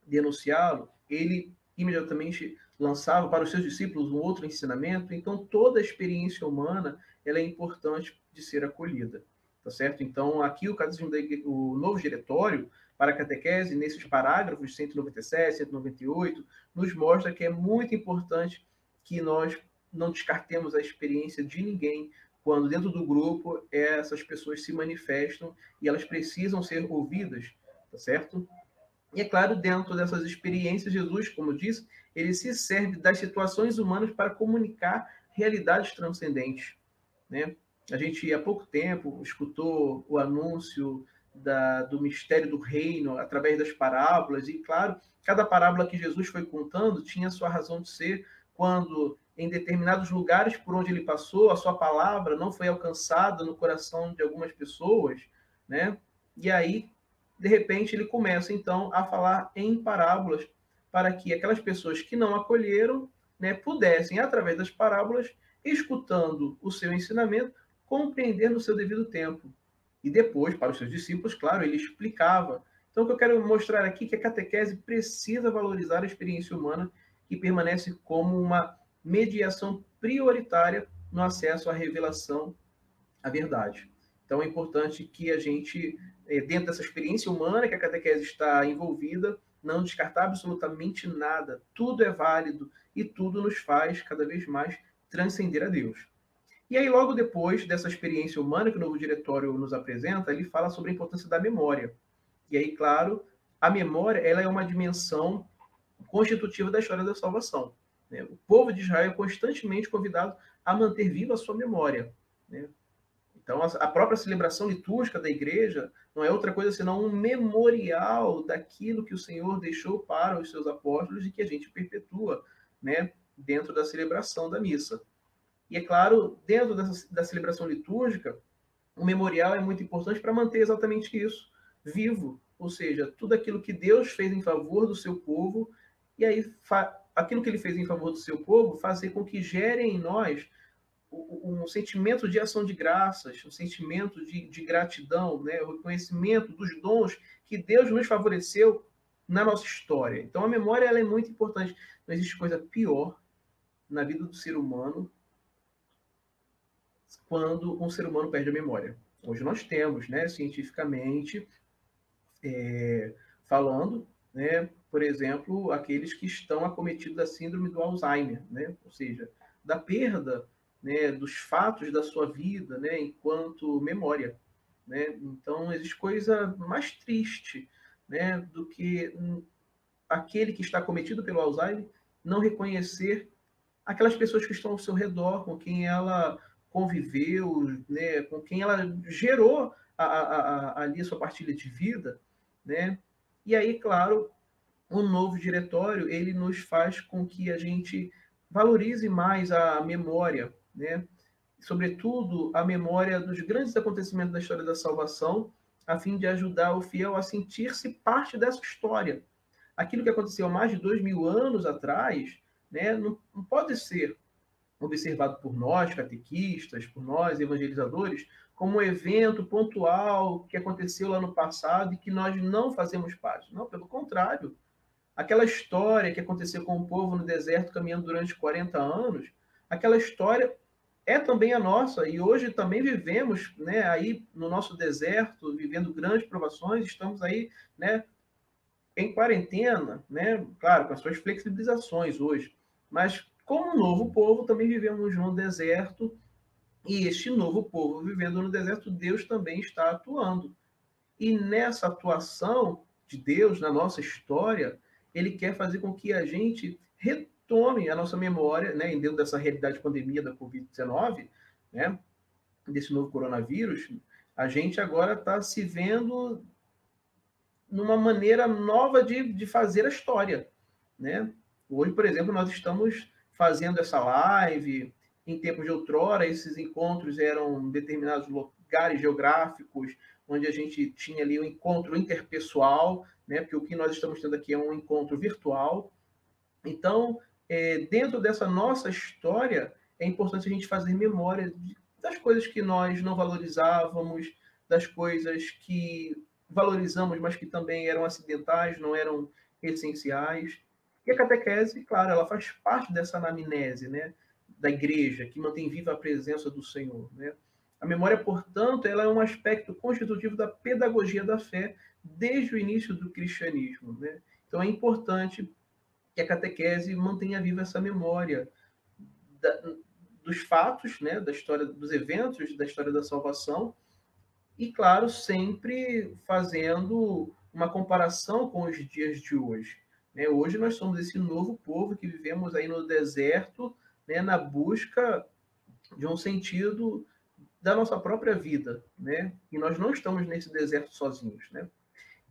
denunciá-lo, ele imediatamente lançava para os seus discípulos um outro ensinamento. Então, toda a experiência humana, ela é importante de ser acolhida, tá certo? Então, aqui o Catecismo o novo diretório para a catequese, nesses parágrafos 197, 198, nos mostra que é muito importante que nós não descartemos a experiência de ninguém quando dentro do grupo essas pessoas se manifestam e elas precisam ser ouvidas, tá certo? E é claro, dentro dessas experiências, Jesus, como disse, ele se serve das situações humanas para comunicar realidades transcendentes, né? A gente, há pouco tempo, escutou o anúncio do mistério do reino através das parábolas, e, claro, cada parábola que Jesus foi contando tinha sua razão de ser quando, em determinados lugares por onde ele passou, a sua palavra não foi alcançada no coração de algumas pessoas, né? E aí, de repente, ele começa, então, a falar em parábolas para que aquelas pessoas que não acolheram, né, pudessem, através das parábolas, escutando o seu ensinamento, compreender no seu devido tempo. E depois, para os seus discípulos, claro, ele explicava. Então, o que eu quero mostrar aqui é que a catequese precisa valorizar a experiência humana, que permanece como uma mediação prioritária no acesso à revelação, à verdade. Então, é importante que a gente, dentro dessa experiência humana que a catequese está envolvida, não descartar absolutamente nada. Tudo é válido e tudo nos faz cada vez mais transcender a Deus. E aí, logo depois dessa experiência humana que o novo diretório nos apresenta, ele fala sobre a importância da memória. E aí, claro, a memória ela é uma dimensão constitutiva da história da salvação. Né? O povo de Israel é constantemente convidado a manter viva a sua memória. Né? Então, a própria celebração litúrgica da igreja não é outra coisa senão um memorial daquilo que o Senhor deixou para os seus apóstolos e que a gente perpetua, né, dentro da celebração da missa. E, é claro, dentro da celebração litúrgica, o memorial é muito importante para manter exatamente isso, vivo. Ou seja, tudo aquilo que Deus fez em favor do seu povo, e aí aquilo que ele fez em favor do seu povo, fazer com que gere em nós um sentimento de ação de graças, um sentimento de gratidão, né? O reconhecimento dos dons que Deus nos favoreceu na nossa história. Então, a memória ela é muito importante. Não existe coisa pior na vida do ser humano quando um ser humano perde a memória. Hoje nós temos, né, cientificamente, falando, né, por exemplo, aqueles que estão acometidos da síndrome do Alzheimer, né, ou seja, da perda, né, dos fatos da sua vida, né, enquanto memória. Né? Então, existe coisa mais triste, né, do que aquele que está acometido pelo Alzheimer não reconhecer aquelas pessoas que estão ao seu redor, com quem ela conviveu, né, com quem ela gerou ali a sua partilha de vida, né? E aí, claro, o novo diretório, ele nos faz com que a gente valorize mais a memória, né? Sobretudo a memória dos grandes acontecimentos da história da salvação, a fim de ajudar o fiel a sentir-se parte dessa história. Aquilo que aconteceu há mais de 2000 anos atrás, né, não pode ser observado por nós, catequistas, por nós, evangelizadores, como um evento pontual que aconteceu lá no passado e que nós não fazemos parte. Não, pelo contrário. Aquela história que aconteceu com o povo no deserto caminhando durante 40 anos, aquela história é também a nossa, e hoje também vivemos, né, aí no nosso deserto, vivendo grandes provações, estamos aí, né, em quarentena, né, claro, com as suas flexibilizações hoje, mas como um novo povo, também vivemos no deserto, e este novo povo vivendo no deserto, Deus também está atuando. E nessa atuação de Deus na nossa história, ele quer fazer com que a gente retome a nossa memória, né, dentro dessa realidade de pandemia da Covid-19, né, desse novo coronavírus, a gente agora está se vendo numa maneira nova de fazer a história, né? Hoje, por exemplo, nós estamos fazendo essa live. Em tempos de outrora, esses encontros eram em determinados lugares geográficos, onde a gente tinha ali um encontro interpessoal, né? Porque o que nós estamos tendo aqui é um encontro virtual. Então, dentro dessa nossa história, é importante a gente fazer memória das coisas que nós não valorizávamos, das coisas que valorizamos, mas que também eram acidentais, não eram essenciais. E a catequese, claro, ela faz parte dessa anamnese, né, da igreja, que mantém viva a presença do Senhor, né? A memória, portanto, ela é um aspecto constitutivo da pedagogia da fé desde o início do cristianismo, né? Então é importante que a catequese mantenha viva essa memória dos fatos, né, da história, dos eventos da história da salvação, e, claro, sempre fazendo uma comparação com os dias de hoje. Né? Hoje nós somos esse novo povo que vivemos aí no deserto, né, na busca de um sentido da nossa própria vida, né? E nós não estamos nesse deserto sozinhos, né?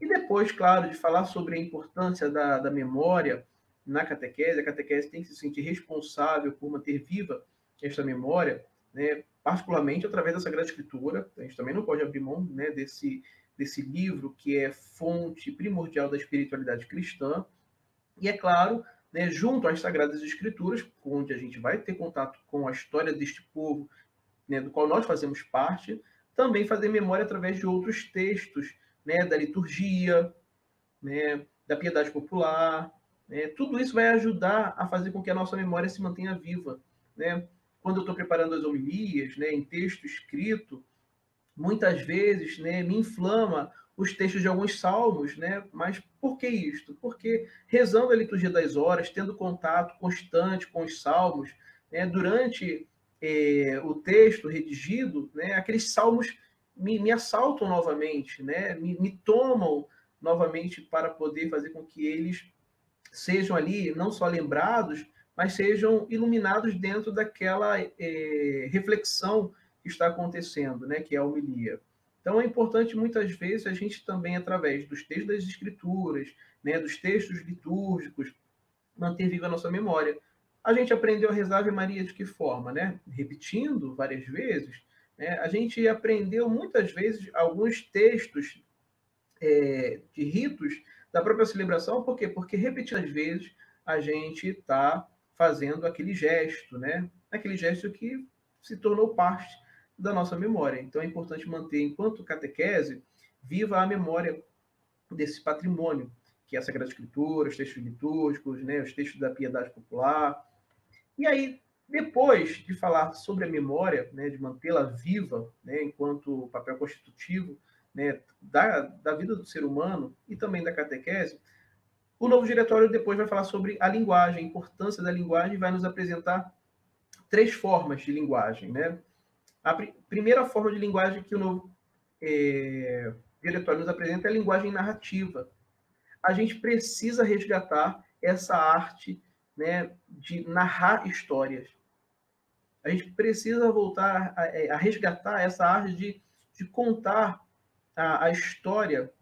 E depois, claro, de falar sobre a importância da memória na catequese, a catequese tem que se sentir responsável por manter viva esta memória, né, particularmente através da Sagrada Escritura. A gente também não pode abrir mão, né, desse livro que é fonte primordial da espiritualidade cristã. E, é claro, né, junto às Sagradas Escrituras, onde a gente vai ter contato com a história deste povo, né, do qual nós fazemos parte, também fazer memória através de outros textos, né, da liturgia, né, da piedade popular, né? Tudo isso vai ajudar a fazer com que a nossa memória se mantenha viva, né? Quando eu estou preparando as homilias, né, em texto escrito, muitas vezes, né, me inflama os textos de alguns salmos, né? Mas por que isto? Porque rezando a liturgia das horas, tendo contato constante com os salmos, né, durante o texto redigido, né, aqueles salmos me assaltam novamente, né, me tomam novamente para poder fazer com que eles sejam ali não só lembrados, mas sejam iluminados dentro daquela reflexão que está acontecendo, né, que é a homilia. Então é importante muitas vezes a gente também, através dos textos das escrituras, né, dos textos litúrgicos, manter viva a nossa memória. A gente aprendeu a rezar Ave Maria de que forma, né? Repetindo várias vezes. Né? A gente aprendeu muitas vezes alguns textos de ritos da própria celebração, por quê? Porque repetidas vezes a gente está fazendo aquele gesto, né? Aquele gesto que se tornou parte da nossa memória. Então é importante manter, enquanto catequese, viva a memória desse patrimônio, que é a Sagrada Escritura, os textos litúrgicos, né? Os textos da piedade popular. E aí, depois de falar sobre a memória, né, de mantê-la viva, né, enquanto papel constitutivo, né, da vida do ser humano e também da catequese, o novo diretório depois vai falar sobre a linguagem, a importância da linguagem, e vai nos apresentar 3 formas de linguagem. Né? A primeira forma de linguagem que o novo diretório nos apresenta é a linguagem narrativa. A gente precisa resgatar essa arte, né, de narrar histórias. A gente precisa voltar a resgatar essa arte de contar a história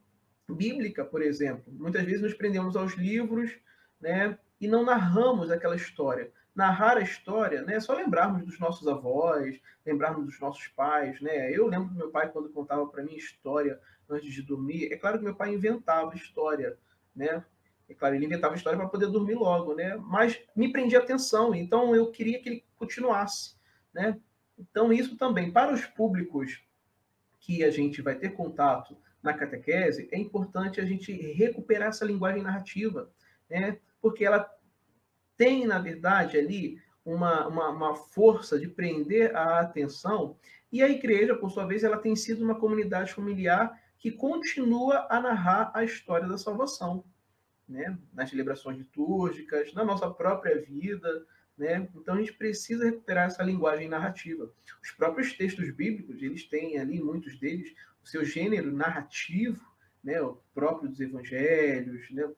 bíblica, por exemplo. Muitas vezes nos prendemos aos livros, né, e não narramos aquela história. Narrar a história, né, é só lembrarmos dos nossos avós, lembrarmos dos nossos pais. Né? Eu lembro do meu pai quando contava para mim história antes de dormir. É claro que meu pai inventava história, né? É claro, ele inventava história para poder dormir logo, né? Mas me prendia atenção, então eu queria que ele continuasse, né? Então isso também, para os públicos que a gente vai ter contato na catequese, é importante a gente recuperar essa linguagem narrativa, né? Porque ela tem, na verdade, ali uma força de prender a atenção, e a igreja, por sua vez, ela tem sido uma comunidade familiar que continua a narrar a história da salvação, né? Nas celebrações litúrgicas, na nossa própria vida, né? Então a gente precisa recuperar essa linguagem narrativa. Os próprios textos bíblicos, eles têm ali, muitos deles, o seu gênero narrativo, né? O próprio dos evangelhos, né?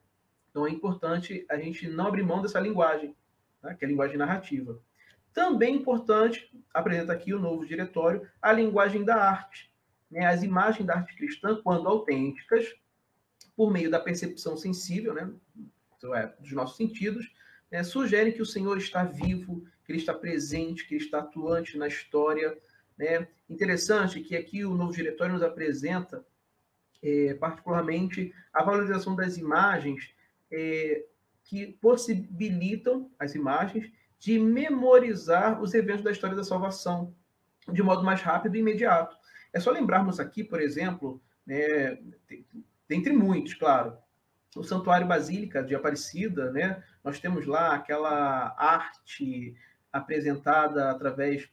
Então é importante a gente não abrir mão dessa linguagem, tá? Que é a linguagem narrativa. Também importante, apresenta aqui o novo diretório, a linguagem da arte, né? As imagens da arte cristã, quando autênticas, por meio da percepção sensível, né, dos nossos sentidos, né, sugerem que o Senhor está vivo, que Ele está presente, que Ele está atuante na história. Né? Interessante que aqui o novo diretório nos apresenta, particularmente, a valorização das imagens que possibilitam as imagens de memorizar os eventos da história da salvação de modo mais rápido e imediato. É só lembrarmos aqui, por exemplo, né, dentre muitos, claro, o Santuário Basílica de Aparecida, né? Nós temos lá aquela arte apresentada através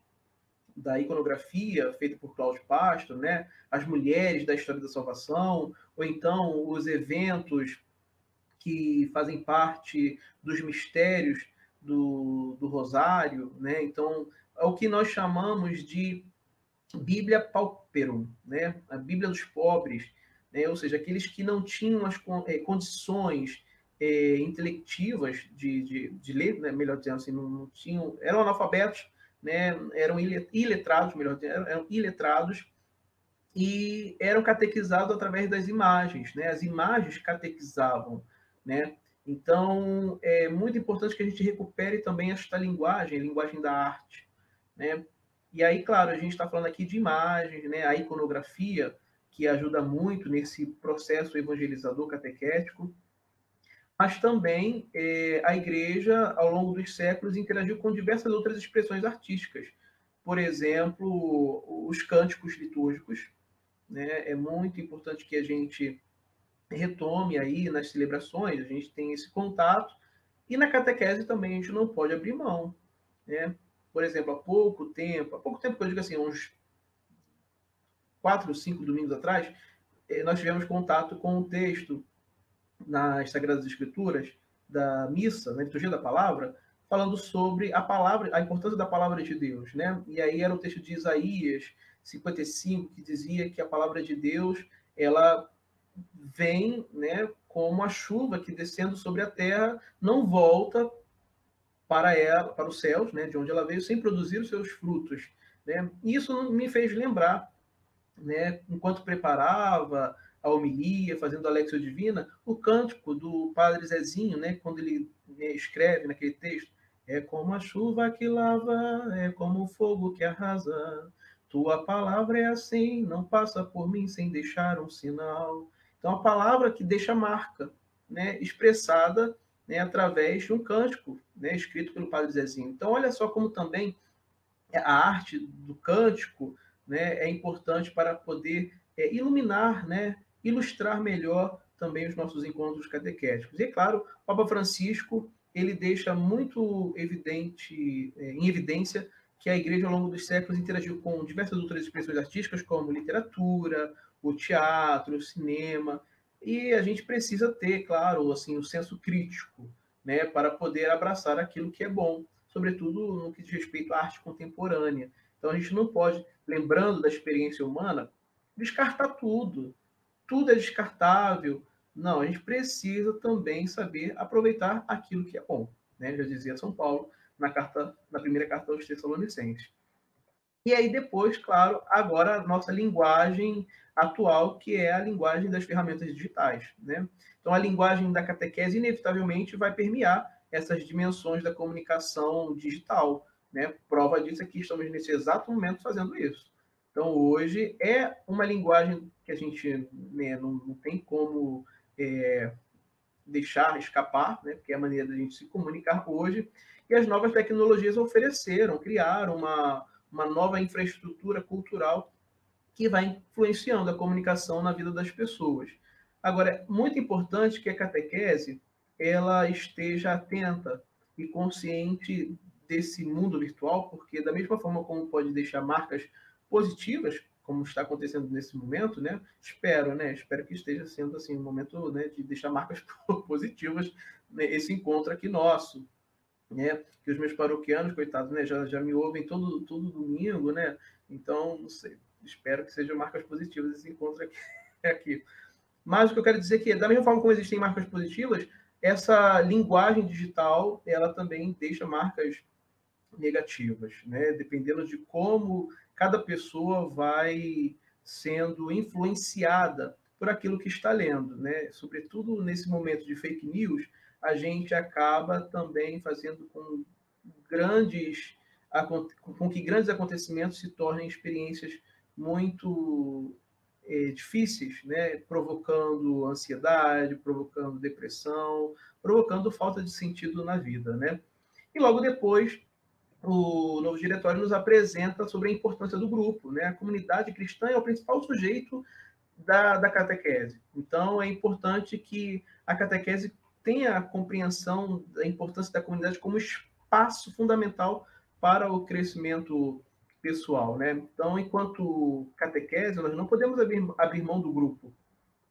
da iconografia feita por Cláudio Castro, né? As mulheres da história da salvação, ou então os eventos que fazem parte dos mistérios do Rosário, né? Então, é o que nós chamamos de Bíblia Pauperum, né? A Bíblia dos pobres, né? Ou seja, aqueles que não tinham as condições intelectivas de ler, né? Melhor dizendo assim, não tinham, eram analfabetos, né? Eram iletrados, melhor dizendo, eram iletrados, e eram catequizados através das imagens, né? As imagens catequizavam, né? Então, é muito importante que a gente recupere também esta linguagem, a linguagem da arte, né? E aí, claro, a gente está falando aqui de imagens, né? A iconografia, que ajuda muito nesse processo evangelizador catequético, mas também a igreja, ao longo dos séculos, interagiu com diversas outras expressões artísticas. por exemplo, os cânticos litúrgicos, né? É muito importante que a gente retome aí nas celebrações, a gente tem esse contato, e na catequese também a gente não pode abrir mão, né? Por exemplo, há pouco tempo que eu digo assim, uns 4 ou 5 domingos atrás, nós tivemos contato com um texto nas Sagradas Escrituras, da missa, na liturgia da palavra, falando sobre a palavra, a importância da palavra de Deus, né? E aí era o texto de Isaías 55, que dizia que a palavra de Deus, ela vem, né, como a chuva que descendo sobre a terra não volta para ela, para os céus, né, de onde ela veio, sem produzir os seus frutos, né? E isso me fez lembrar, né, enquanto preparava a homilia, fazendo a Lexio Divina, o cântico do Padre Zezinho, né, quando ele, né, escreve naquele texto: é como a chuva que lava, é como o fogo que arrasa, tua palavra é assim, não passa por mim sem deixar um sinal. Então, a palavra que deixa marca, né, expressada, né, através de um cântico, né, escrito pelo Padre Zezinho. Então, olha só como também a arte do cântico, né, é importante para poder iluminar, né, ilustrar melhor também os nossos encontros catequéticos. E, é claro, o Papa Francisco, ele deixa muito evidente, em evidência, que a Igreja, ao longo dos séculos, interagiu com diversas outras expressões artísticas, como literatura, o teatro, o cinema, e a gente precisa ter, claro, assim, o senso crítico, né, para poder abraçar aquilo que é bom, sobretudo no que diz respeito à arte contemporânea. Então, a gente não pode, lembrando da experiência humana, descartar tudo. Tudo é descartável. Não, a gente precisa também saber aproveitar aquilo que é bom, né? Já dizia São Paulo na primeira carta aos Tessalonicenses. E aí depois, claro, agora a nossa linguagem atual, que é a linguagem das ferramentas digitais, né? Então, a linguagem da catequese, inevitavelmente, vai permear essas dimensões da comunicação digital, né? Prova disso é que estamos, nesse exato momento, fazendo isso. Então, hoje, é uma linguagem que a gente, né, não tem como deixar escapar, né? Porque é a maneira da gente se comunicar hoje, e as novas tecnologias ofereceram, criaram uma nova infraestrutura cultural que vai influenciando a comunicação na vida das pessoas. Agora, é muito importante que a catequese ela esteja atenta e consciente desse mundo virtual, porque da mesma forma como pode deixar marcas positivas, como está acontecendo nesse momento, né? Espero que esteja sendo assim um momento, né, de deixar marcas positivas, né, esse encontro aqui nosso, né? Que os meus paroquianos, coitados, né, já me ouvem todo domingo, né? Então, não sei, espero que sejam marcas positivas esse encontro aqui. Mas o que eu quero dizer é que, da mesma forma como existem marcas positivas, essa linguagem digital, ela também deixa marcas negativas, né? Dependendo de como cada pessoa vai sendo influenciada por aquilo que está lendo, né? Sobretudo nesse momento de fake news, a gente acaba também fazendo com que grandes acontecimentos se tornem experiências muito difíceis, né? Provocando ansiedade, provocando depressão, provocando falta de sentido na vida, né? E logo depois, o novo diretório nos apresenta sobre a importância do grupo, né? A comunidade cristã é o principal sujeito da catequese. Então, é importante que a catequese tenha a compreensão da importância da comunidade como espaço fundamental para o crescimento pessoal, né? Então, enquanto catequese, nós não podemos abrir mão do grupo,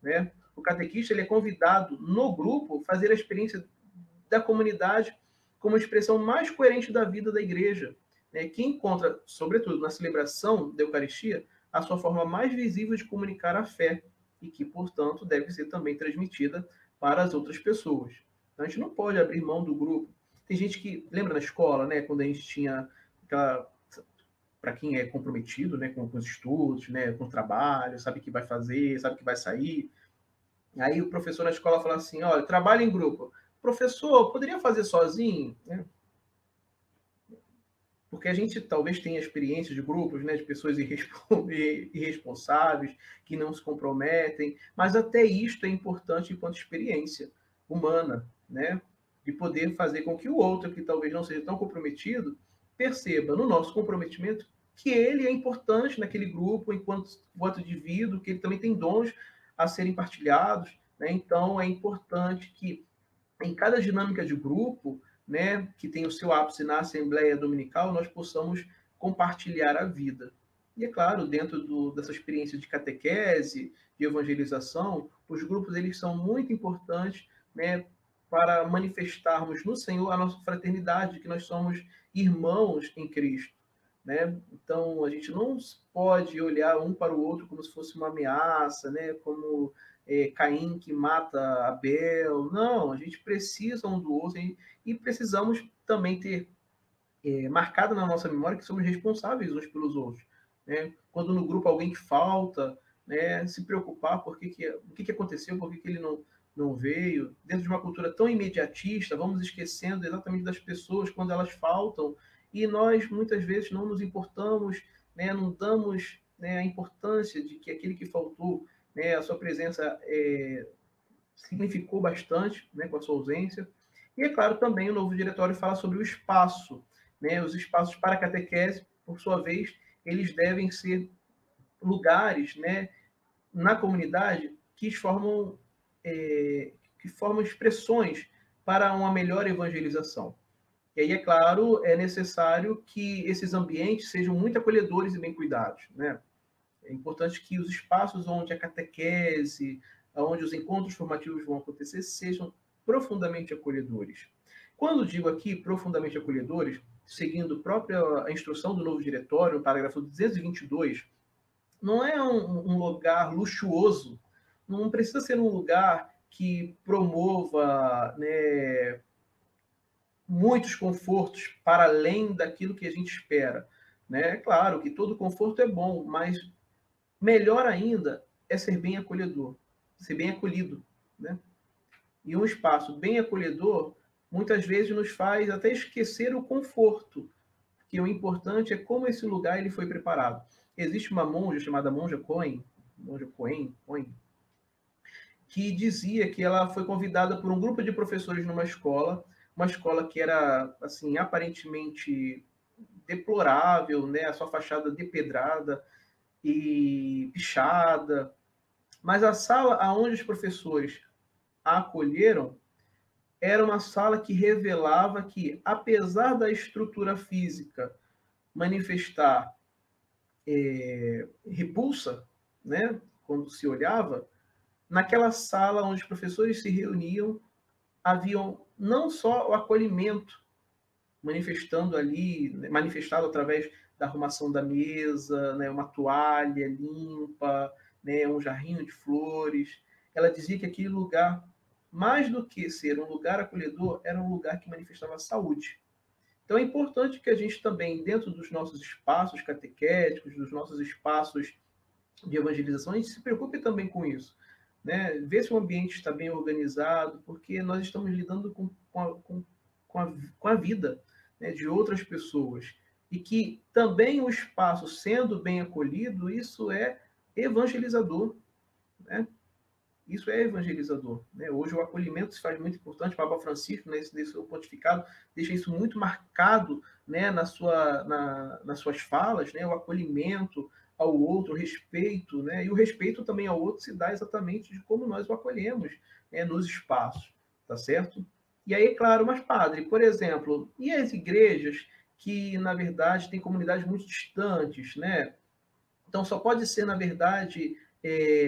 né? O catequista ele é convidado no grupo a fazer a experiência da comunidade como a expressão mais coerente da vida da igreja, né? Que encontra, sobretudo na celebração da Eucaristia, a sua forma mais visível de comunicar a fé e que, portanto, deve ser também transmitida para as outras pessoas. Então, a gente não pode abrir mão do grupo. Tem gente que, lembra na escola, né, quando a gente tinha aquela, para quem é comprometido, né, com os estudos, né, com o trabalho, sabe o que vai fazer, sabe o que vai sair. Aí o professor na escola fala assim, olha, trabalho em grupo. Professor, poderia fazer sozinho? Né? Porque a gente talvez tenha experiências de grupos, né, de pessoas irresponsáveis, que não se comprometem, mas até isto é importante enquanto experiência humana, né, de poder fazer com que o outro, que talvez não seja tão comprometido, perceba no nosso comprometimento que ele é importante naquele grupo enquanto indivíduo, que ele também tem dons a serem partilhados, né? Então, é importante que em cada dinâmica de grupo, né, que tem o seu ápice na Assembleia Dominical, nós possamos compartilhar a vida. E, é claro, dentro dessa experiência de catequese, de evangelização, os grupos eles são muito importantes, né, para manifestarmos no Senhor a nossa fraternidade, que nós somos irmãos em Cristo. Né? Então, a gente não pode olhar um para o outro como se fosse uma ameaça, né? Como Caim que mata Abel. Não, a gente precisa um do outro e precisamos também ter marcado na nossa memória que somos responsáveis uns pelos outros. Né? Quando no grupo alguém que falta, né? Se preocupar o que aconteceu, por que ele não veio. Dentro de uma cultura tão imediatista, vamos esquecendo exatamente das pessoas quando elas faltam e nós muitas vezes não nos importamos, né? Não damos, né, a importância de que aquele que faltou, né, a sua presença significou bastante, né, com a sua ausência. E, é claro, também o novo diretório fala sobre o espaço. Né? Os espaços para a catequese, por sua vez, eles devem ser lugares, né, na comunidade que formam expressões para uma melhor evangelização. E aí, é claro, é necessário que esses ambientes sejam muito acolhedores e bem cuidados. Né? É importante que os espaços onde a catequese, onde os encontros formativos vão acontecer, sejam profundamente acolhedores. Quando digo aqui profundamente acolhedores, seguindo a própria instrução do novo diretório, no parágrafo 222, não é um lugar luxuoso, não precisa ser um lugar que promova, né, muitos confortos para além daquilo que a gente espera. Né? É claro que todo conforto é bom, mas melhor ainda é ser bem acolhedor, ser bem acolhido. Né? E um espaço bem acolhedor, muitas vezes nos faz até esquecer o conforto, porque o importante é como esse lugar ele foi preparado. Existe uma monja chamada Monja Coen, que dizia que ela foi convidada por um grupo de professores numa escola, uma escola que era, assim, aparentemente deplorável, né? A sua fachada depedrada e pichada, mas a sala aonde os professores a acolheram era uma sala que revelava que, apesar da estrutura física manifestar repulsa, né, quando se olhava, naquela sala onde os professores se reuniam, haviam não só o acolhimento manifestado através da arrumação da mesa, né, uma toalha limpa, né, um jarrinho de flores. Ela dizia que aquele lugar, mais do que ser um lugar acolhedor, era um lugar que manifestava saúde. Então é importante que a gente também, dentro dos nossos espaços catequéticos, dos nossos espaços de evangelização, a gente se preocupe também com isso. Né? Ver se o ambiente está bem organizado, porque nós estamos lidando com a vida, né, de outras pessoas. E que também o espaço sendo bem acolhido, isso é evangelizador. Né? Isso é evangelizador. Né? Hoje o acolhimento se faz muito importante. O Papa Francisco, né, nesse seu pontificado, deixa isso muito marcado, né, nas suas falas, né, o acolhimento ao outro, o respeito. Né? E o respeito também ao outro se dá exatamente de como nós o acolhemos, né, nos espaços. Tá certo? E aí, claro, mas padre, por exemplo, e as igrejas que, na verdade, têm comunidades muito distantes, né? Então, só pode ser, na verdade,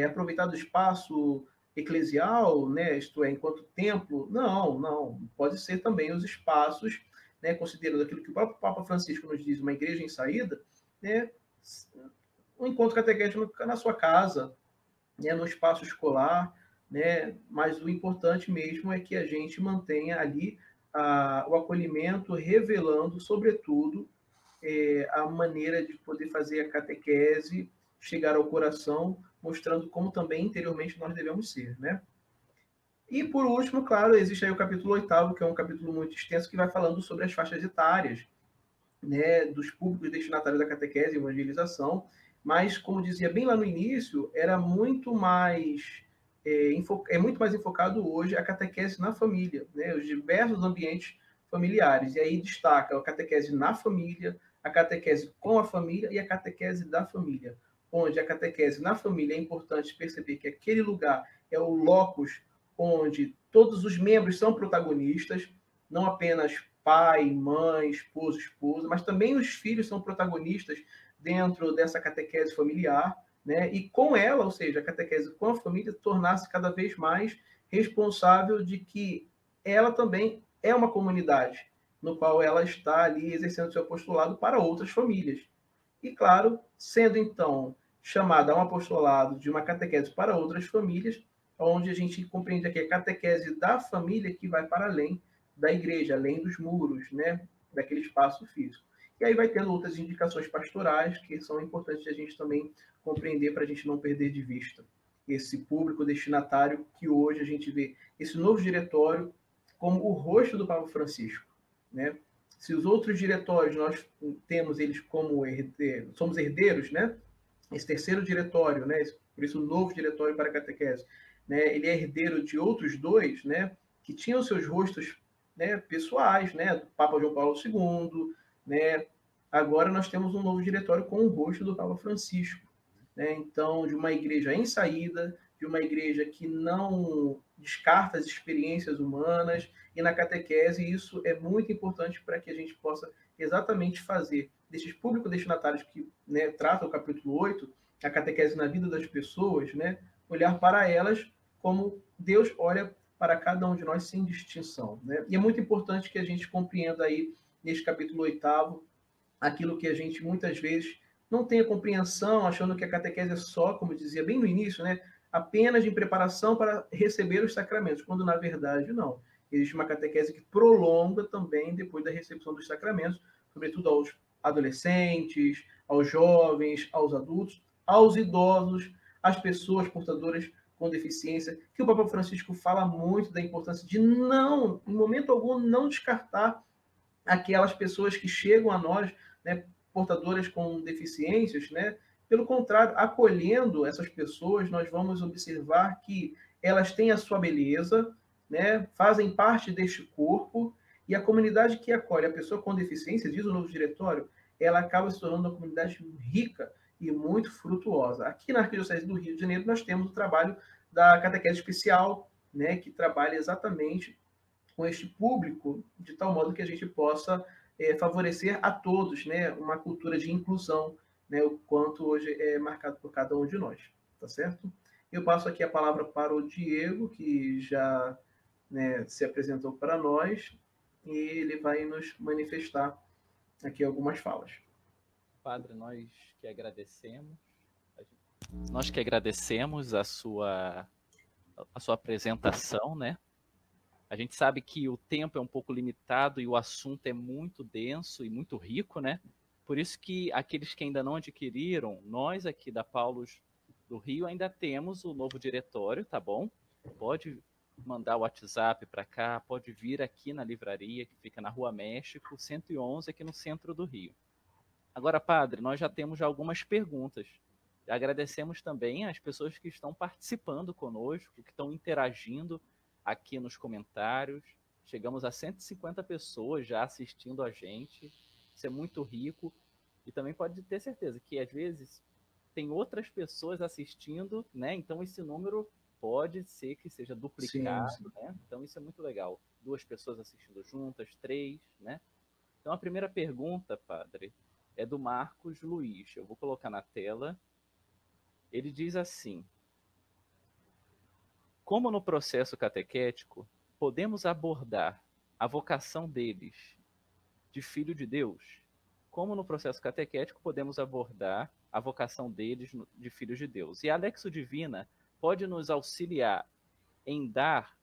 aproveitado o espaço eclesial, né? Isto é, enquanto templo? Não. Pode ser também os espaços, né? Considerando aquilo que o próprio Papa Francisco nos diz, uma igreja em saída, né? Um encontro catequético na sua casa, né? No espaço escolar, né? Mas o importante mesmo é que a gente mantenha ali o acolhimento, revelando, sobretudo, a maneira de poder fazer a catequese chegar ao coração, mostrando como também interiormente nós devemos ser. Né? E, por último, claro, existe aí o capítulo 8º, que é um capítulo muito extenso, que vai falando sobre as faixas etárias, né, dos públicos destinatários da catequese e evangelização, mas, como dizia bem lá no início, era muito mais muito mais enfocado hoje a catequese na família, né, os diversos ambientes familiares. E aí destaca a catequese na família, a catequese com a família e a catequese da família, onde a catequese na família é importante perceber que aquele lugar é o locus onde todos os membros são protagonistas, não apenas pai, mãe, esposo, esposa, mas também os filhos são protagonistas dentro dessa catequese familiar, né? E com ela, ou seja, a catequese com a família, tornar-se cada vez mais responsável de que ela também é uma comunidade, no qual ela está ali exercendo seu apostolado para outras famílias. E, claro, sendo então chamada a um apostolado de uma catequese para outras famílias, onde a gente compreende aqui a catequese da família que vai para além da igreja, além dos muros, né, daquele espaço físico. E aí vai tendo outras indicações pastorais que são importantes a gente também compreender para a gente não perder de vista esse público destinatário que hoje a gente vê esse novo diretório como o rosto do Papa Francisco, né? Se os outros diretórios nós temos eles como somos herdeiros, né? Esse terceiro diretório, né? Por isso o novo diretório para a catequese, né? Ele é herdeiro de outros dois, né? Que tinham seus rostos, né? Pessoais, né? Do Papa João Paulo II, né? Agora nós temos um novo diretório com o rosto do Papa Francisco, né? Então, de uma igreja em saída, de uma igreja que não descarta as experiências humanas, e na catequese isso é muito importante para que a gente possa exatamente fazer desses públicos destinatários que, né, trata o capítulo 8, a catequese na vida das pessoas, né, olhar para elas como Deus olha para cada um de nós sem distinção, né? E é muito importante que a gente compreenda aí, neste capítulo 8º, aquilo que a gente muitas vezes não tem a compreensão, achando que a catequese é só, como dizia bem no início, né, apenas de preparação para receber os sacramentos, quando na verdade não. Existe uma catequese que prolonga também depois da recepção dos sacramentos, sobretudo aos adolescentes, aos jovens, aos adultos, aos idosos, às pessoas portadoras com deficiência, que o Papa Francisco fala muito da importância de não, em momento algum, não descartar aquelas pessoas que chegam a nós, né, portadoras com deficiências, né? Pelo contrário, acolhendo essas pessoas, nós vamos observar que elas têm a sua beleza, né? Fazem parte deste corpo, e a comunidade que acolhe a pessoa com deficiência, diz o novo diretório, ela acaba se tornando uma comunidade rica e muito frutuosa. Aqui na Arquidiocese do Rio de Janeiro, nós temos o trabalho da catequese especial, né? Que trabalha exatamente com este público, de tal modo que a gente possa favorecer a todos, né, uma cultura de inclusão, né, o quanto hoje é marcado por cada um de nós, tá certo? Eu passo aqui a palavra para o Diego, que já, né, se apresentou para nós, e ele vai nos manifestar aqui algumas falas. Padre, nós que agradecemos a sua apresentação, né? A gente sabe que o tempo é um pouco limitado e o assunto é muito denso e muito rico, né? Por isso que aqueles que ainda não adquiriram, nós aqui da Paulus do Rio ainda temos o novo diretório, tá bom? Pode mandar o WhatsApp para cá, pode vir aqui na livraria, que fica na Rua México, 111, aqui no centro do Rio. Agora, padre, nós já temos algumas perguntas. Agradecemos também às pessoas que estão participando conosco, que estão interagindo aqui nos comentários. Chegamos a 150 pessoas já assistindo a gente. Isso é muito rico. E também pode ter certeza que, às vezes, tem outras pessoas assistindo, né? Então, esse número pode ser que seja duplicado, sim. Né? Então, isso é muito legal. 2 pessoas assistindo juntas, 3, né? Então, a primeira pergunta, padre, é do Marcos Luiz. Eu vou colocar na tela. Ele diz assim: como no processo catequético, podemos abordar a vocação deles de filho de Deus? Como no processo catequético podemos abordar a vocação deles de filhos de Deus? E a Alexo Divina pode nos auxiliar em dar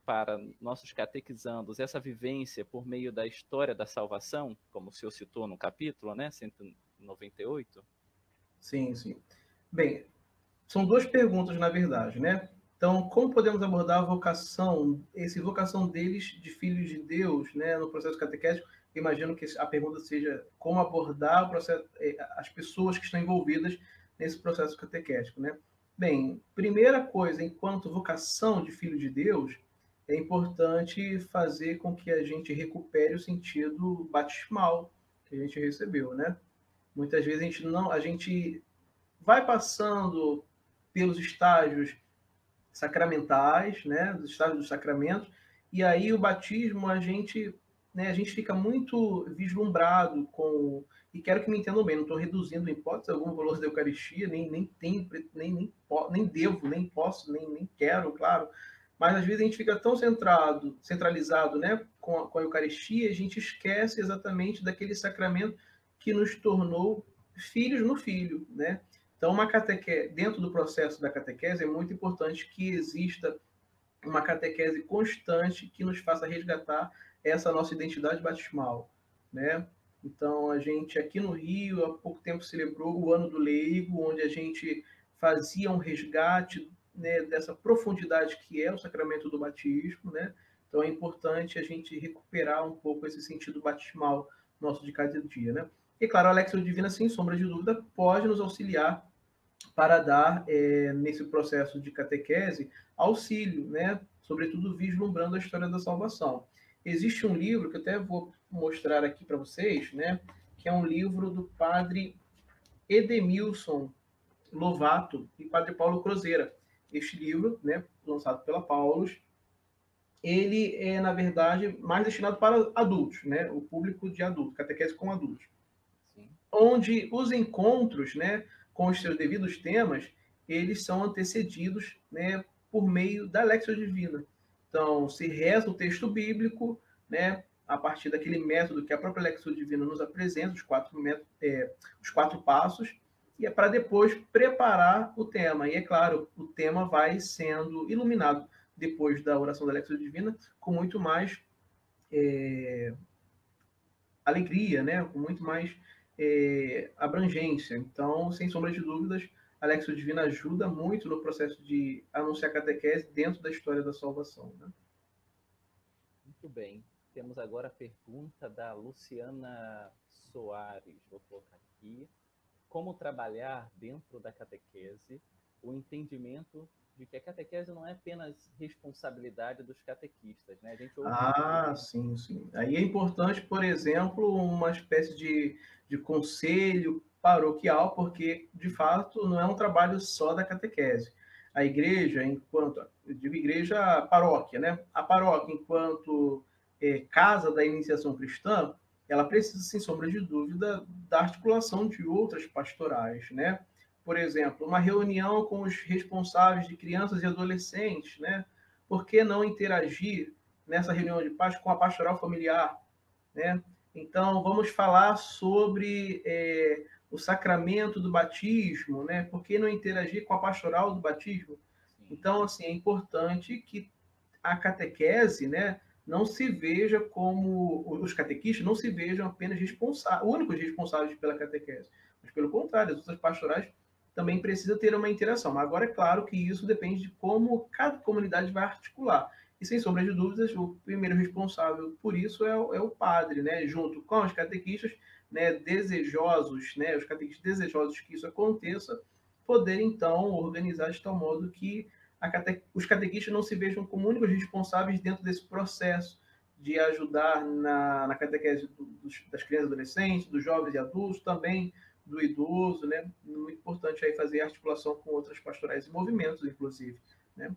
para nossos catequizandos essa vivência por meio da história da salvação, como o senhor citou no capítulo, né, 198? Sim, sim. Bem, são 2 perguntas, na verdade, né? Então, como podemos abordar a vocação deles de filhos de Deus, né, no processo catequético? Eu imagino que a pergunta seja como abordar o processo, as pessoas que estão envolvidas nesse processo catequético, né? Bem, primeira coisa, enquanto vocação de filho de Deus, é importante fazer com que a gente recupere o sentido batismal, que a gente recebeu, né? Muitas vezes a gente vai passando pelos estágios sacramentais, né, dos estágios dos sacramentos, e aí o batismo né, a gente fica muito vislumbrado com, e quero que me entendam bem, não estou reduzindo em hipótese algum o valor da Eucaristia, nem tenho, nem devo, nem posso, nem quero, claro, mas às vezes a gente fica tão centralizado, né, com a Eucaristia, a gente esquece exatamente daquele sacramento que nos tornou filhos no Filho, né? Então, dentro do processo da catequese, é muito importante que exista uma catequese constante que nos faça resgatar essa nossa identidade batismal, né? Então, a gente aqui no Rio, há pouco tempo, celebrou o Ano do Leigo, onde a gente fazia um resgate, né, dessa profundidade que é o sacramento do batismo, né? Então, é importante a gente recuperar um pouco esse sentido batismal nosso de cada dia, né? E, claro, a Alexia Divina, sem sombra de dúvida, pode nos auxiliar para dar, nesse processo de catequese, auxílio, né? Sobretudo vislumbrando a história da salvação. Existe um livro que eu até vou mostrar aqui para vocês, né? Que é um livro do padre Edemilson Lovato e padre Paulo Crozeira. Este livro, né, lançado pela Paulus, ele é, na verdade, mais destinado para adultos, né? O público de adultos, catequese com adultos. Sim. Onde os encontros, né, com os seus devidos temas, eles são antecedidos, né, por meio da Lexio Divina. Então, se reza o texto bíblico, né, a partir daquele método que a própria Lexio Divina nos apresenta, os 4 passos, e é para depois preparar o tema. E, é claro, o tema vai sendo iluminado depois da oração da Lexio Divina com muito mais alegria, né, com muito mais abrangência. Então, sem sombra de dúvidas, a Lexio Divina ajuda muito no processo de anunciar catequese dentro da história da salvação, né? Muito bem. Temos agora a pergunta da Luciana Soares. Vou colocar aqui. Como trabalhar dentro da catequese o entendimento de que a catequese não é apenas responsabilidade dos catequistas, né? A gente ouve sim, sim. Aí é importante, por exemplo, uma espécie de conselho paroquial, porque, de fato, não é um trabalho só da catequese. A igreja, eu digo igreja paróquia, né? A paróquia, enquanto casa da iniciação cristã, ela precisa, sem sombra de dúvida, da articulação de outras pastorais, né? Por exemplo, uma reunião com os responsáveis de crianças e adolescentes, né? Por que não interagir nessa reunião de paz com a pastoral familiar, né? Então, vamos falar sobre o sacramento do batismo, né? Por que não interagir com a pastoral do batismo? Então, assim, é importante que a catequese, né, não se veja como os catequistas não se vejam apenas únicos responsáveis pela catequese, mas pelo contrário, as outras pastorais também precisam ter uma interação. Agora, é claro que isso depende de como cada comunidade vai articular. E, sem sombra de dúvidas, o primeiro responsável por isso é o padre, né, junto com os catequistas, né, desejosos, né, os catequistas desejosos que isso aconteça, poder, então, organizar de tal modo que os catequistas não se vejam como únicos responsáveis dentro desse processo de ajudar na catequese das crianças e adolescentes, dos jovens e adultos, também do idoso, né? Muito importante aí fazer articulação com outras pastorais e movimentos, inclusive, né?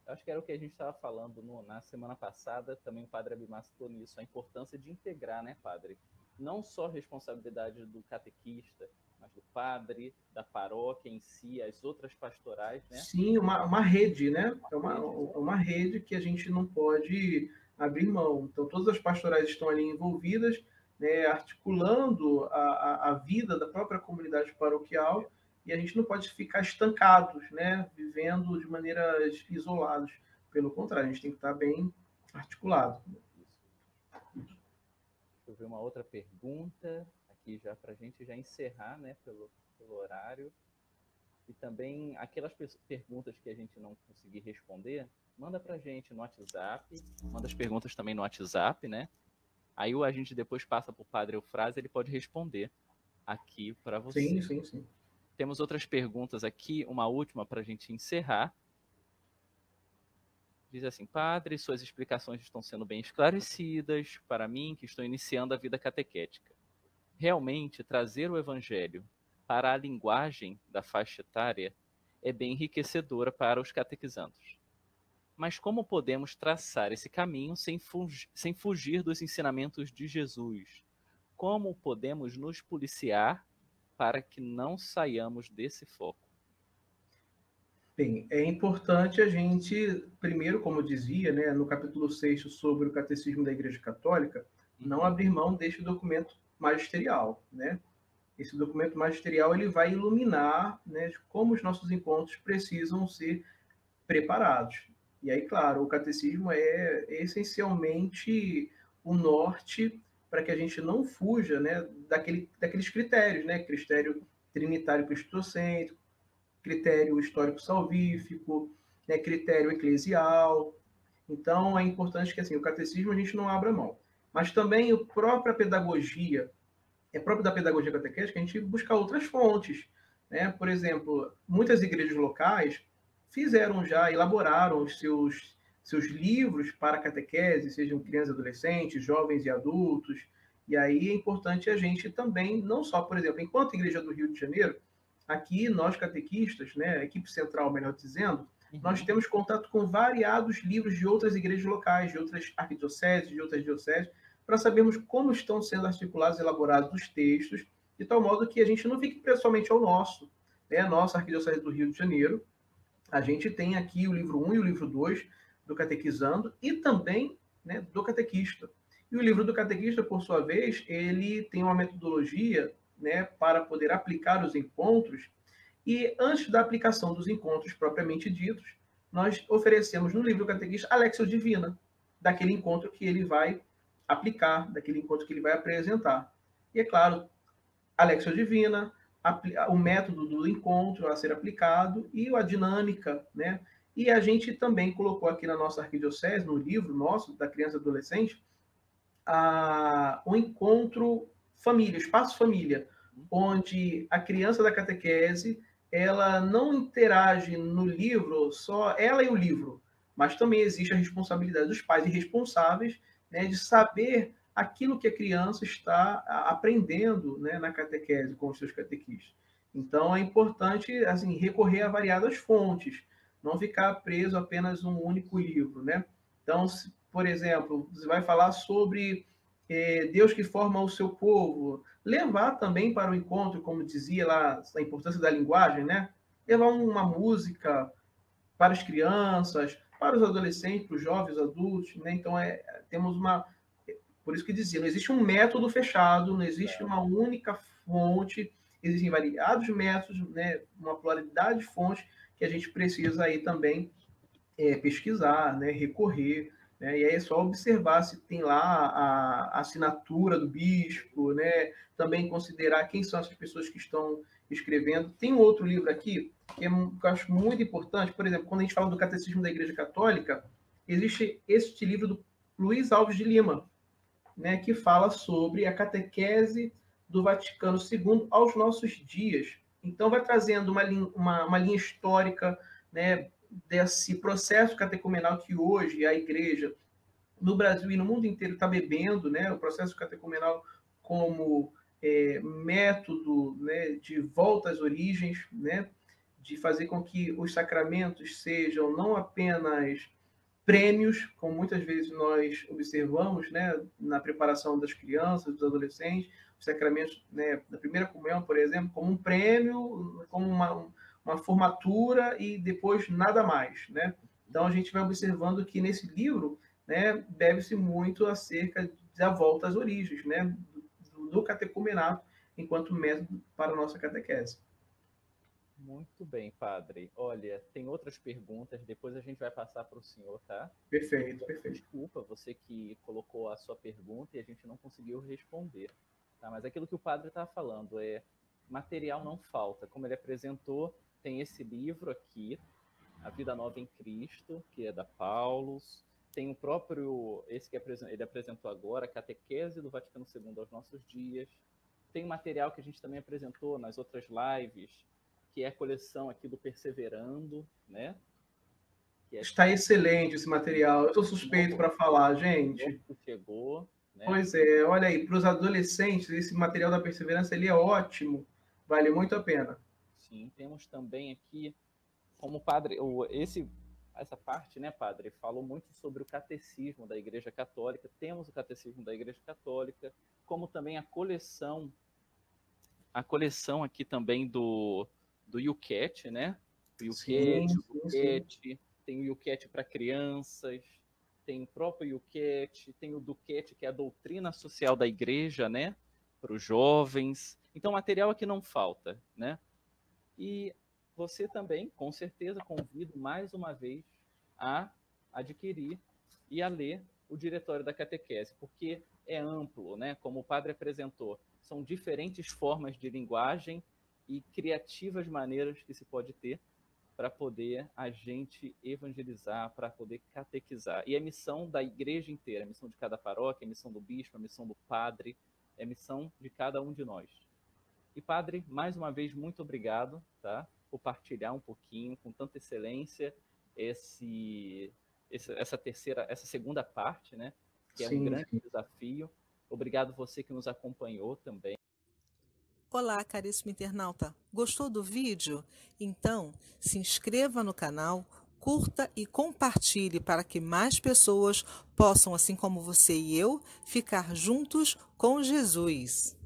Acho que era o que a gente estava falando na semana passada, também o padre Abimar citou nisso, a importância de integrar, né, padre? Não só a responsabilidade do catequista, mas do padre, da paróquia em si, as outras pastorais, né? Sim, uma rede, né? É uma rede que a gente não pode abrir mão. Então, todas as pastorais estão ali envolvidas, né, articulando a vida da própria comunidade paroquial, e a gente não pode ficar estancados, né, vivendo de maneiras isoladas. Pelo contrário, a gente tem que estar bem articulado. Deixa eu ver uma outra pergunta aqui já para a gente já encerrar, né, pelo horário. E também aquelas perguntas que a gente não conseguir responder, manda para a gente no WhatsApp, manda as perguntas também no WhatsApp, né? Aí a gente depois passa para o padre Eufrásio, ele pode responder aqui para você. Sim. Temos outras perguntas aqui, uma última para a gente encerrar. Diz assim, padre, suas explicações estão sendo bem esclarecidas para mim, que estou iniciando a vida catequética. Realmente, trazer o evangelho para a linguagem da faixa etária é bem enriquecedora para os catequizandos. Mas como podemos traçar esse caminho sem fugir dos ensinamentos de Jesus? Como podemos nos policiar para que não saiamos desse foco? Bem, é importante a gente, primeiro, como eu dizia, né, no capítulo 6 sobre o Catecismo da Igreja Católica, não abrir mão deste documento magisterial, né? Esse documento magisterial ele vai iluminar, né, como os nossos encontros precisam ser preparados. E aí, claro, o catecismo é essencialmente o norte para que a gente não fuja, né, daqueles critérios, né, critério trinitário cristocêntrico, critério histórico salvífico, né, critério eclesial. Então, é importante que assim, o catecismo a gente não abra mão. Mas também a própria pedagogia, é próprio da pedagogia catequética a gente buscar outras fontes. Né? Por exemplo, muitas igrejas locais fizeram já, elaboraram os seus livros para catequese, sejam crianças, adolescentes, jovens e adultos. E aí é importante a gente também, não só, por exemplo, enquanto Igreja do Rio de Janeiro, aqui nós catequistas, né, a equipe central, melhor dizendo, nós temos contato com variados livros de outras igrejas locais, de outras arquidioceses, de outras dioceses, para sabermos como estão sendo articulados e elaborados os textos, de tal modo que a gente não fique pessoalmente ao nosso. Né? A nossa Arquidiocese do Rio de Janeiro, a gente tem aqui o livro 1 e o livro 2 do Catequizando e também, né, do Catequista. E o livro do Catequista, por sua vez, ele tem uma metodologia, né, para poder aplicar os encontros. E antes da aplicação dos encontros propriamente ditos, nós oferecemos no livro do Catequista a Lexio Divina, daquele encontro que ele vai aplicar, daquele encontro que ele vai apresentar. E é claro, a Lexio Divina, o método do encontro a ser aplicado e a dinâmica, né? E a gente também colocou aqui na nossa arquidiocese, no livro nosso, da criança e adolescente, o encontro família, espaço família, onde a criança da catequese ela não interage no livro só ela e o livro, mas também existe a responsabilidade dos pais e responsáveis, né, de saber aquilo que a criança está aprendendo, né, na catequese com os seus catequistas. Então é importante assim recorrer a variadas fontes, não ficar preso a apenas um único livro, né? Então, por exemplo, você vai falar sobre Deus que forma o seu povo, levar também para o encontro, como dizia lá, a importância da linguagem, né? Levar uma música para as crianças, para os adolescentes, para os jovens, adultos, né? Então, temos uma... Por isso que dizia, não existe um método fechado, não existe uma única fonte, existem variados métodos, né? Uma pluralidade de fontes que a gente precisa aí também pesquisar, né? Recorrer, né? E aí é só observar se tem lá a assinatura do bispo, né? Também considerar quem são essas pessoas que estão escrevendo. Tem um outro livro aqui que eu acho muito importante, por exemplo, quando a gente fala do Catecismo da Igreja Católica, existe este livro do Luiz Alves de Lima, né, que fala sobre a catequese do Vaticano II aos nossos dias. Então, vai trazendo uma linha histórica, né, desse processo catecumenal que hoje a Igreja, no Brasil e no mundo inteiro, está bebendo, né, o processo catecumenal como método, né, de volta às origens, né, de fazer com que os sacramentos sejam não apenas prêmios, como muitas vezes nós observamos, né, na preparação das crianças, dos adolescentes, os sacramentos, né, da primeira comunhão, por exemplo, como um prêmio, como uma formatura e depois nada mais, né? Então a gente vai observando que nesse livro, né, deve-se muito acerca da volta às origens, né, do catecumenato enquanto método para a nossa catequese. Muito bem, padre. Olha, tem outras perguntas, depois a gente vai passar para o senhor, tá? Perfeito, perfeito. Desculpa, você que colocou a sua pergunta e a gente não conseguiu responder. Tá? Mas aquilo que o padre está falando material não falta. Como ele apresentou, tem esse livro aqui, A Vida Nova em Cristo, que é da Paulus. Tem o próprio, esse que ele apresentou agora, Catequese do Vaticano II aos nossos dias. Tem o material que a gente também apresentou nas outras lives, que é a coleção aqui do Perseverando, né? Está excelente esse material. Eu estou suspeito para falar, gente. Chegou. né? Pois é, olha aí, para os adolescentes, esse material da perseverança ele é ótimo, vale muito a pena. Sim, temos também aqui, como padre, essa parte, né, padre, falou muito sobre o catecismo da Igreja Católica. Temos o catecismo da Igreja Católica, como também a coleção aqui também do YouCat, né? O YouCat, tem o YouCat para crianças, tem o próprio YouCat, tem o DuCat, que é a doutrina social da igreja, né? Para os jovens. Então, material aqui não falta, né? E você também, com certeza, convido mais uma vez a adquirir e a ler o Diretório da Catequese, porque é amplo, né? Como o padre apresentou, são diferentes formas de linguagem e criativas maneiras que se pode ter para poder a gente evangelizar, para poder catequizar. E a missão da igreja inteira, a missão de cada paróquia, a missão do bispo, a missão do padre, é a missão de cada um de nós. E padre, mais uma vez, muito obrigado, tá? Por partilhar um pouquinho, com tanta excelência, essa segunda parte, né? Que é um grande desafio. Obrigado você que nos acompanhou também. Olá, caríssimo internauta. Gostou do vídeo? Então, se inscreva no canal, curta e compartilhe para que mais pessoas possam, assim como você e eu, ficar juntos com Jesus.